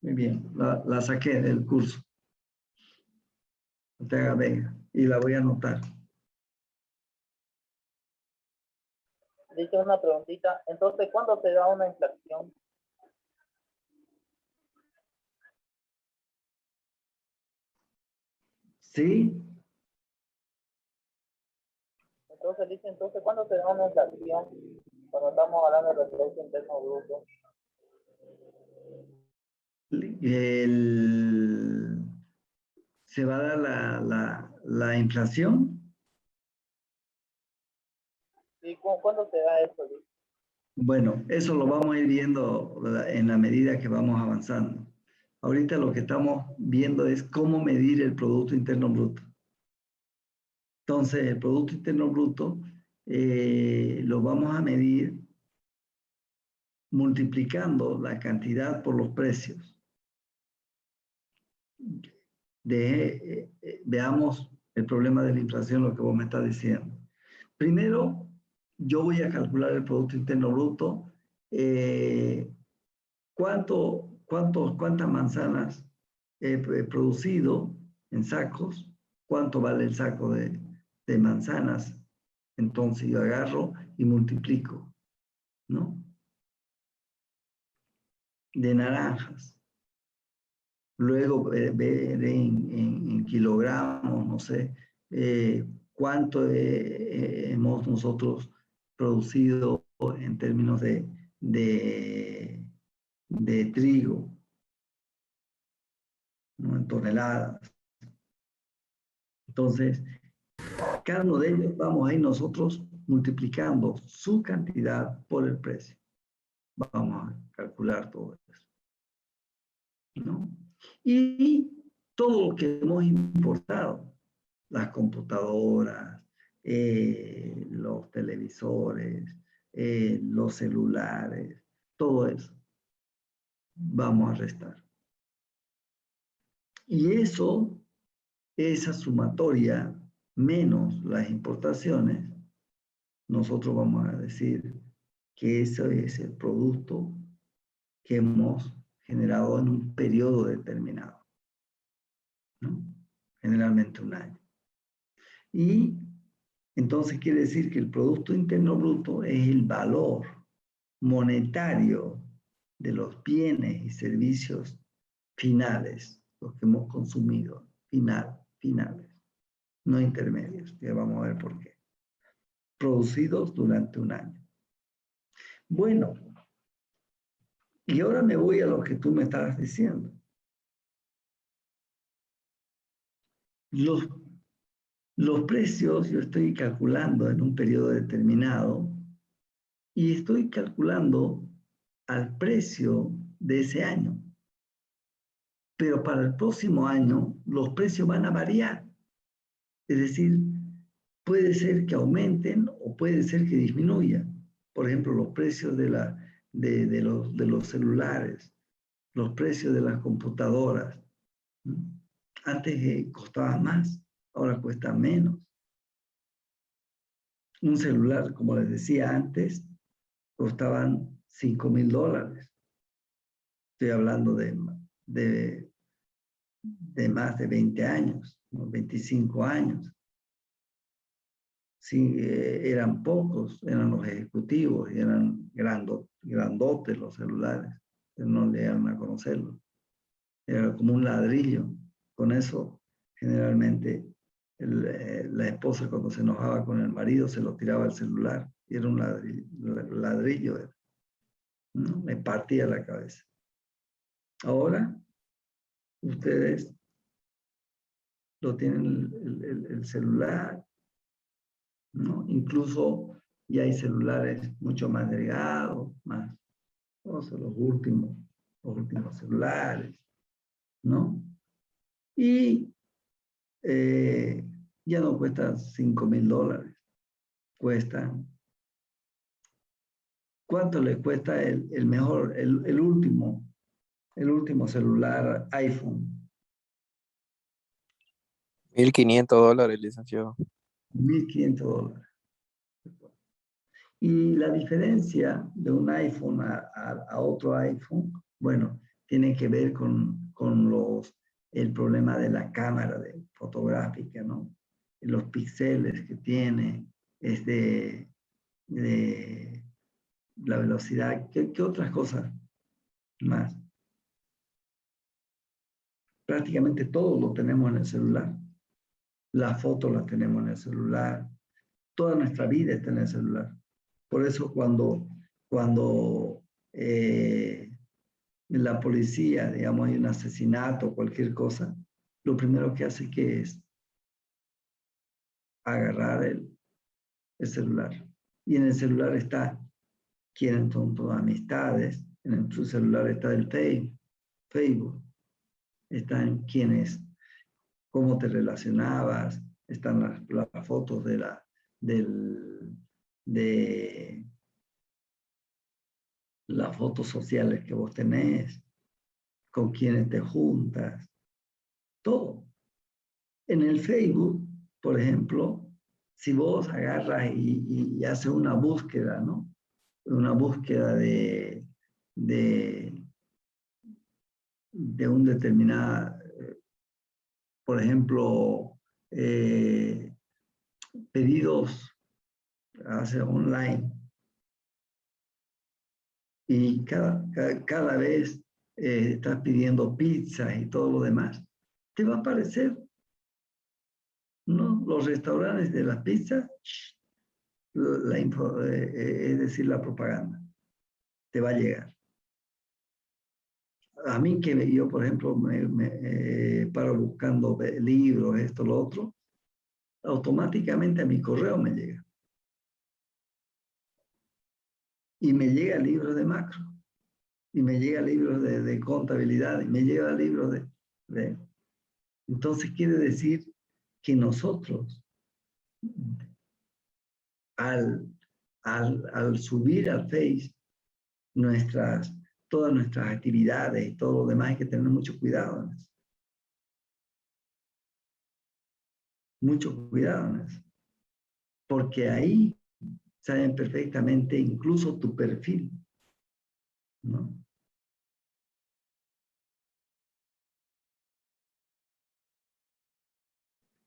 Muy bien, la saqué del curso. Arteaga Vega, y la voy a anotar. Dice una preguntita, entonces, ¿cuándo se da una inflación? ¿Sí? Entonces, ¿cuándo se da una inflación? Cuando estamos hablando del Producto Interno Bruto. Se va a dar la inflación. ¿Y cuándo se da eso, Luis? Bueno, eso lo vamos a ir viendo, ¿verdad?, en la medida que vamos avanzando. Ahorita lo que estamos viendo es cómo medir el Producto Interno Bruto. Entonces, el Producto Interno Bruto lo vamos a medir multiplicando la cantidad por los precios. Veamos el problema de la inflación, lo que vos me estás diciendo. Primero, yo voy a calcular el Producto Interno Bruto. ¿Cuántas manzanas he producido en sacos? ¿Cuánto vale el saco de manzanas? Entonces yo agarro y multiplico, ¿no? De naranjas. Luego veré en kilogramos, no sé, cuánto hemos nosotros producido en términos de trigo, ¿no?, en toneladas. Entonces, cada uno de ellos vamos a ir nosotros multiplicando su cantidad por el precio. Vamos a calcular todo eso, ¿no? Y todo lo que hemos importado, las computadoras, los televisores, los celulares, todo eso, vamos a restar. Y eso, esa sumatoria menos las importaciones, nosotros vamos a decir que eso es el producto que hemos generado en un periodo determinado, ¿no? Generalmente un año. Y entonces quiere decir que el Producto Interno Bruto es el valor monetario de los bienes y servicios finales, los que hemos consumido, finales, no intermedios, que vamos a ver por qué, producidos durante un año. Bueno, y ahora me voy a lo que tú me estabas diciendo. Los precios yo estoy calculando en un periodo determinado y estoy calculando al precio de ese año. Pero para el próximo año los precios van a variar. Es decir, puede ser que aumenten o puede ser que disminuyan. Por ejemplo, los precios de los celulares, los precios de las computadoras. Antes costaba más, ahora cuesta menos. Un celular, como les decía antes, costaban $5,000. Estoy hablando de más de 20 años, 25 años. Sí, eran pocos, eran los ejecutivos y eran grandotes los celulares, pero no llegaron a conocerlos. Era como un ladrillo. Con eso, generalmente, la esposa cuando se enojaba con el marido se lo tiraba al celular y era un ladrillo, ¿no? Me partía la cabeza. Ahora, ustedes lo tienen el celular, ¿no? Incluso ya hay celulares mucho más delgados, más, o sea, los últimos celulares, ¿no? Y ya no cuestan $5,000, cuestan. ¿Cuánto le cuesta el último celular iPhone? $1,500, licenciado. $1,500. Y la diferencia de un iPhone a otro iPhone, bueno, tiene que ver con el problema de la cámara fotográfica, ¿no? Los píxeles que tiene, de la velocidad. ¿Qué otras cosas más? Prácticamente todo lo tenemos en el celular. Las fotos las tenemos en el celular. Toda nuestra vida está en el celular. Por eso cuando la policía, digamos, hay un asesinato o cualquier cosa, lo primero que hace que es agarrar el celular. Y en el celular está quiénes son tus amistades. En tu celular está el Facebook. Están quiénes, cómo te relacionabas. Están las fotos de las fotos sociales que vos tenés, con quienes te juntas, todo. En el Facebook, por ejemplo, si vos agarras y haces una búsqueda, ¿no? Una búsqueda de un determinado, por ejemplo, pedidos hace online, y cada vez estás pidiendo pizzas y todo lo demás, te va a aparecer, ¿no? Los restaurantes de las pizzas, es decir, la propaganda, te va a llegar. A mí que yo, por ejemplo, paro buscando libros, esto, lo otro, automáticamente a mi correo me llega. Y me llega libros de macro, y me llega libros de contabilidad, y me llega libros de... Entonces quiere decir que nosotros, al subir al Face todas nuestras actividades y todo lo demás, hay que tener mucho cuidado en eso. Mucho cuidado en eso. Porque ahí saben perfectamente incluso tu perfil, ¿no?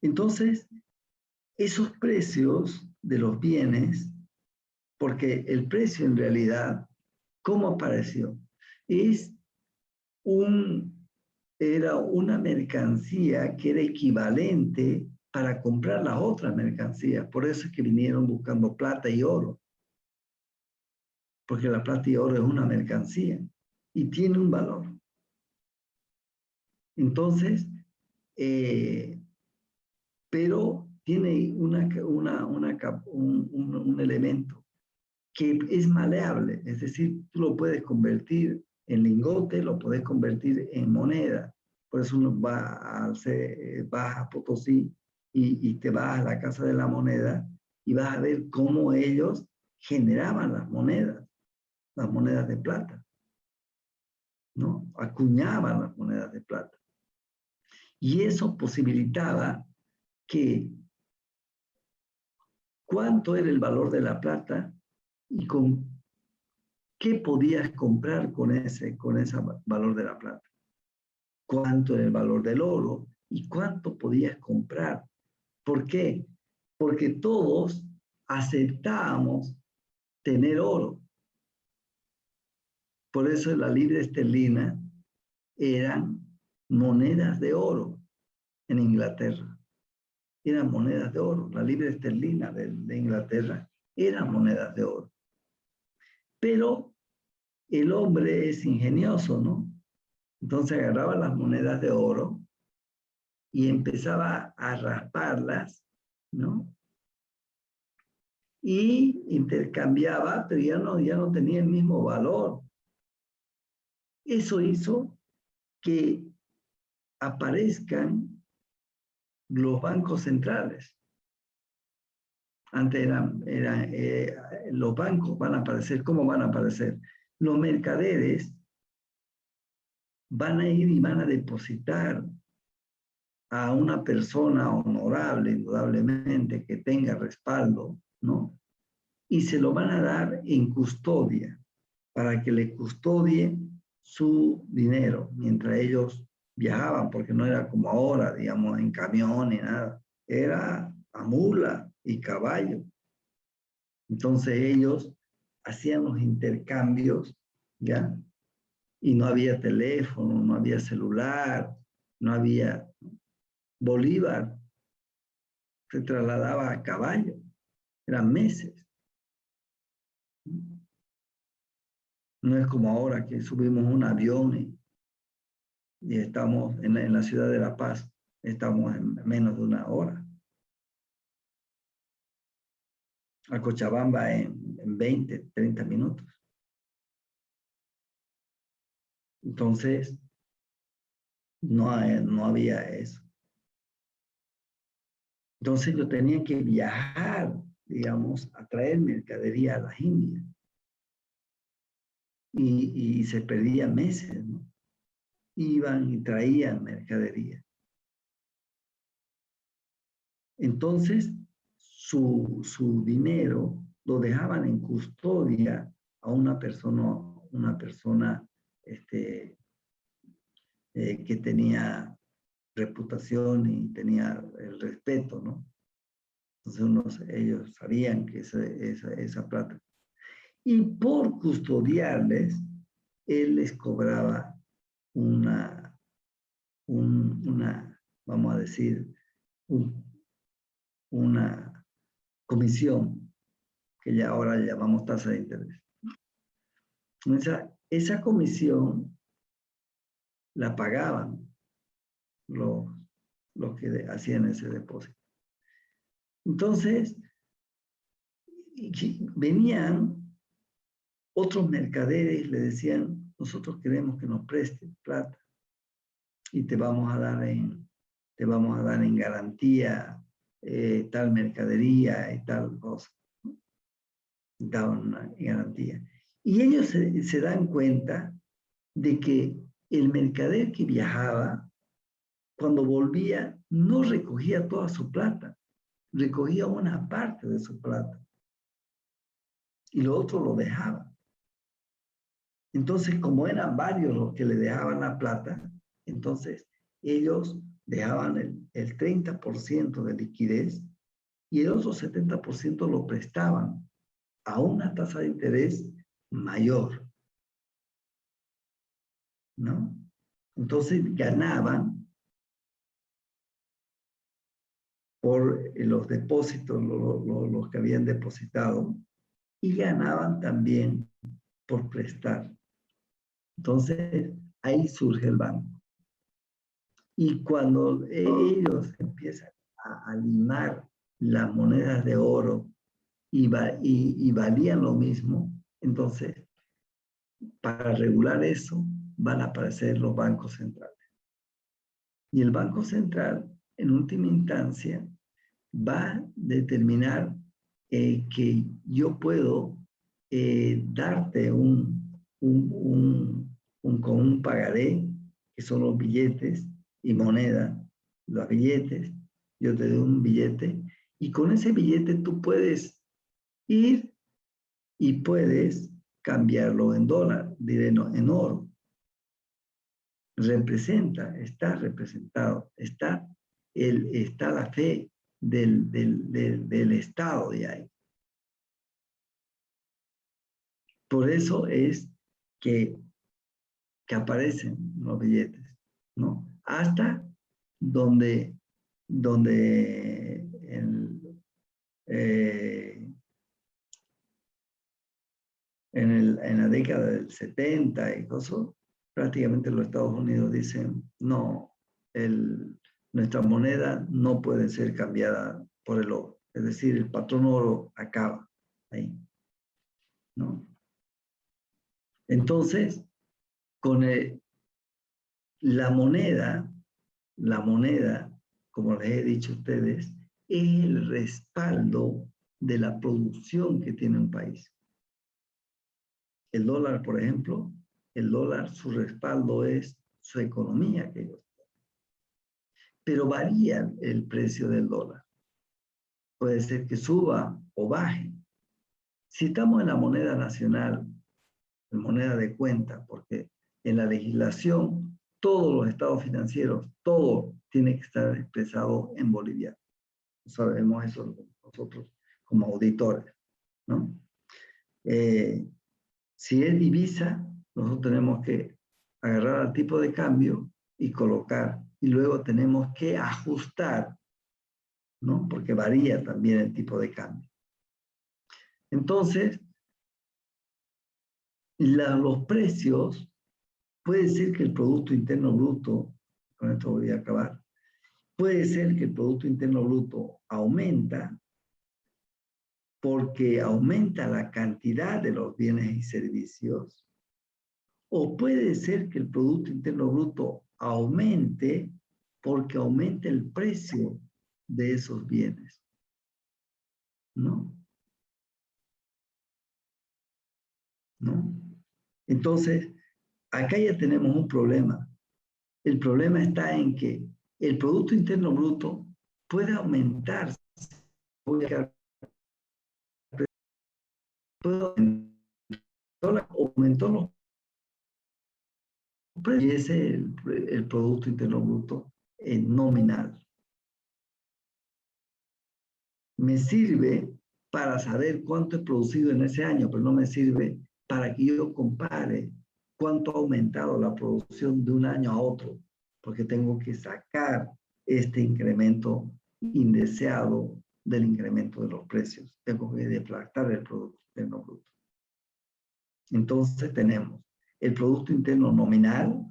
Entonces, esos precios de los bienes, porque el precio en realidad, ¿cómo apareció? Era una mercancía que era equivalente para comprar las otras mercancías. Por eso es que vinieron buscando plata y oro. Porque la plata y oro es una mercancía y tiene un valor. Entonces, pero tiene un elemento que es maleable, es decir, tú lo puedes convertir en lingote, lo puedes convertir en moneda. Por eso uno vas a Potosí y te vas a la Casa de la Moneda y vas a ver cómo ellos generaban las monedas de plata, ¿no? Acuñaban las monedas de plata. Y eso posibilitaba que cuánto era el valor de la plata y con qué podías comprar con ese valor de la plata. Cuánto era el valor del oro y cuánto podías comprar. ¿Por qué? Porque todos aceptábamos tener oro. Por eso la libra esterlina eran monedas de oro en Inglaterra. Eran monedas de oro. La libra esterlina de Inglaterra eran monedas de oro. Pero el hombre es ingenioso, ¿no? Entonces agarraba las monedas de oro y empezaba a rasparlas, ¿no? Y intercambiaba, pero ya no tenía el mismo valor. Eso hizo que aparezcan los bancos centrales. Antes los bancos van a aparecer. ¿Cómo van a aparecer? Los mercaderes van a ir y van a depositar a una persona honorable, indudablemente, que tenga respaldo, ¿no? Y se lo van a dar en custodia, para que le custodie su dinero, mientras ellos viajaban, porque no era como ahora, digamos, en camión ni nada, era a mula y caballo. Entonces ellos hacían los intercambios, ¿ya? Y no había teléfono, no había celular, no había... Bolívar se trasladaba a caballo, eran meses. No es como ahora que subimos un avión y estamos en la ciudad de La Paz, estamos en menos de una hora. a Cochabamba en 20, 30 minutos. Entonces, no había eso. Entonces yo tenía que viajar, digamos, a traer mercadería a las Indias. Y se perdían meses, ¿no? Iban y traían mercadería. Entonces, su dinero lo dejaban en custodia a una persona que tenía reputación y tenía el respeto, ¿no? Entonces ellos sabían que esa plata. Y por custodiarles, él les cobraba una vamos a decir, una comisión, que ya ahora llamamos tasa de interés. Esa comisión la pagaban los que hacían ese depósito. Entonces, venían otros mercaderes y le decían, nosotros queremos que nos prestes plata y te vamos a dar en garantía tal mercadería y tal cosa. Daban una garantía. Y ellos se dan cuenta de que el mercader que viajaba, cuando volvía, no recogía toda su plata, recogía una parte de su plata y lo otro lo dejaba. Entonces, como eran varios los que le dejaban la plata, entonces ellos dejaban el 30% de liquidez y el otro 70% lo prestaban a una tasa de interés mayor, ¿no? Entonces ganaban por los depósitos, los que habían depositado, y ganaban también por prestar. Entonces, ahí surge el banco. Y cuando ellos empiezan a limar las monedas de oro y valían lo mismo, entonces, para regular eso, van a aparecer los bancos centrales. Y el Banco Central, en última instancia, va a determinar que yo puedo darte con un pagaré, que son los billetes y moneda, los billetes, yo te doy un billete, y con ese billete tú puedes ir y puedes cambiarlo en dólar, en oro. Está representado, está la fe del Estado de ahí. Por eso es que aparecen los billetes, ¿no? Hasta donde en la década del 70 y cosas, prácticamente los Estados Unidos dicen, no, nuestra moneda no puede ser cambiada por el oro. Es decir, el patrón oro acaba ahí, ¿no? Entonces, con la moneda, como les he dicho a ustedes, es el respaldo de la producción que tiene un país. El dólar, por ejemplo, su respaldo es su economía que ellos tienen. Pero varía el precio del dólar. Puede ser que suba o baje. Si estamos en la moneda nacional, en moneda de cuenta, porque en la legislación todos los estados financieros, todo tiene que estar expresado en boliviano. Sabemos eso nosotros como auditores, ¿no? Si es divisa, nosotros tenemos que agarrar al tipo de cambio y colocar, y luego tenemos que ajustar, ¿no? Porque varía también el tipo de cambio. Entonces, los precios, puede ser que el Producto Interno Bruto, con esto voy a acabar, puede ser que el Producto Interno Bruto aumenta porque aumenta la cantidad de los bienes y servicios, o puede ser que el Producto Interno Bruto aumente porque aumenta el precio de esos bienes. ¿No? ¿No? Entonces, acá ya tenemos un problema. El problema está en que el Producto Interno Bruto puede aumentar. Aumentó los precios y ese es el Producto Interno Bruto nominal. Me sirve para saber cuánto he producido en ese año, pero no me sirve para que yo compare cuánto ha aumentado la producción de un año a otro, porque tengo que sacar este incremento indeseado del incremento de los precios. Tengo que deflactar el Producto Interno Bruto. Entonces tenemos el Producto Interno Nominal,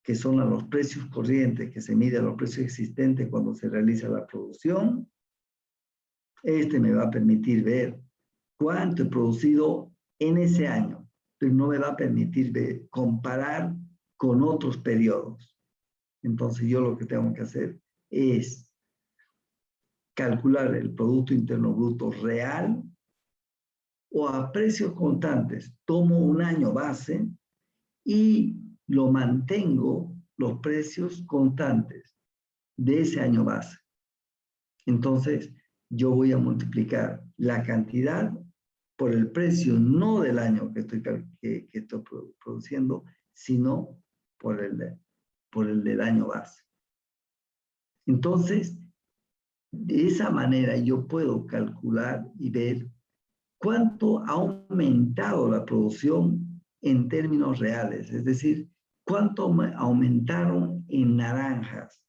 que son a los precios corrientes, que se mide a los precios existentes cuando se realiza la producción. Este me va a permitir ver cuánto he producido en ese año, pero no me va a permitir comparar con otros periodos. Entonces yo lo que tengo que hacer es calcular el Producto Interno Bruto real o a precios constantes. Tomo un año base y lo mantengo los precios constantes de ese año base. Entonces, yo voy a multiplicar la cantidad por el precio, no del año que estoy produciendo, sino por el del año base. Entonces, de esa manera yo puedo calcular y ver cuánto ha aumentado la producción en términos reales, es decir, cuánto aumentaron en naranjas,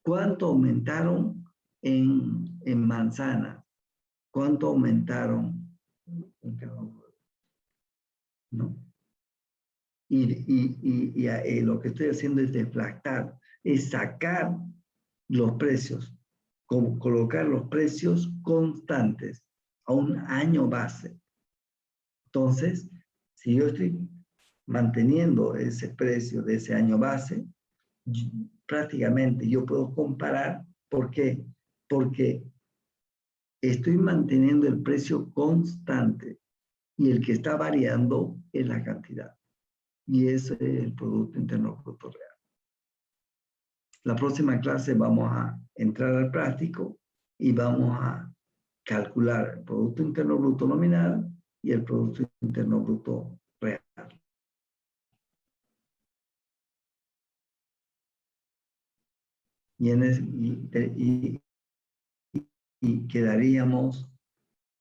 cuánto aumentaron en manzanas, cuánto aumentaron en cada uno, ¿no? Y lo que estoy haciendo es deflactar, es sacar los precios, colocar los precios constantes a un año base. Entonces, si yo estoy manteniendo ese precio de ese año base, prácticamente yo puedo comparar. ¿Por qué? Porque estoy manteniendo el precio constante y el que está variando es la cantidad. Y ese es el Producto Interno Bruto real. La próxima clase vamos a entrar al práctico y vamos a calcular el Producto Interno Bruto nominal y el Producto Interno Bruto real. Y quedaríamos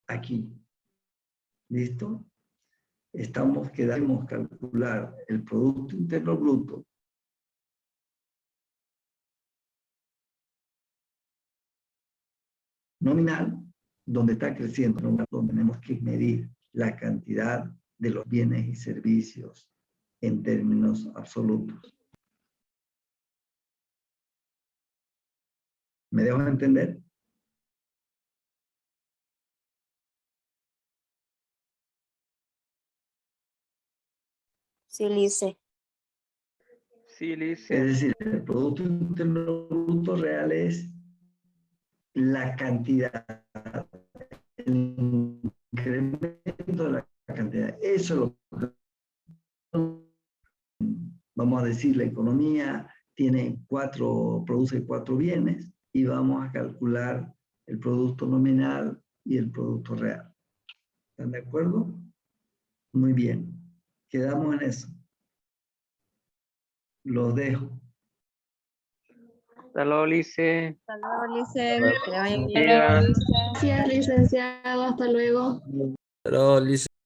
aquí. ¿Listo? Quedaremos calcular el Producto Interno Bruto nominal, donde está creciendo, donde tenemos que medir la cantidad de los bienes y servicios en términos absolutos. ¿Me dejo entender? Sí, Lice. Sí, Es Lice. decir, el Producto Interno Bruto real es la cantidad, el incremento de la cantidad. Eso es lo que, vamos a decir, la economía produce 4 bienes y vamos a calcular el producto nominal y el producto real. ¿Están de acuerdo? Muy bien. Quedamos en eso. Los dejo. Hasta luego, Lice. Hasta luego, Lice. Que le vaya bien. Queda. Gracias, licenciado. Hasta luego. Pero, licenciado.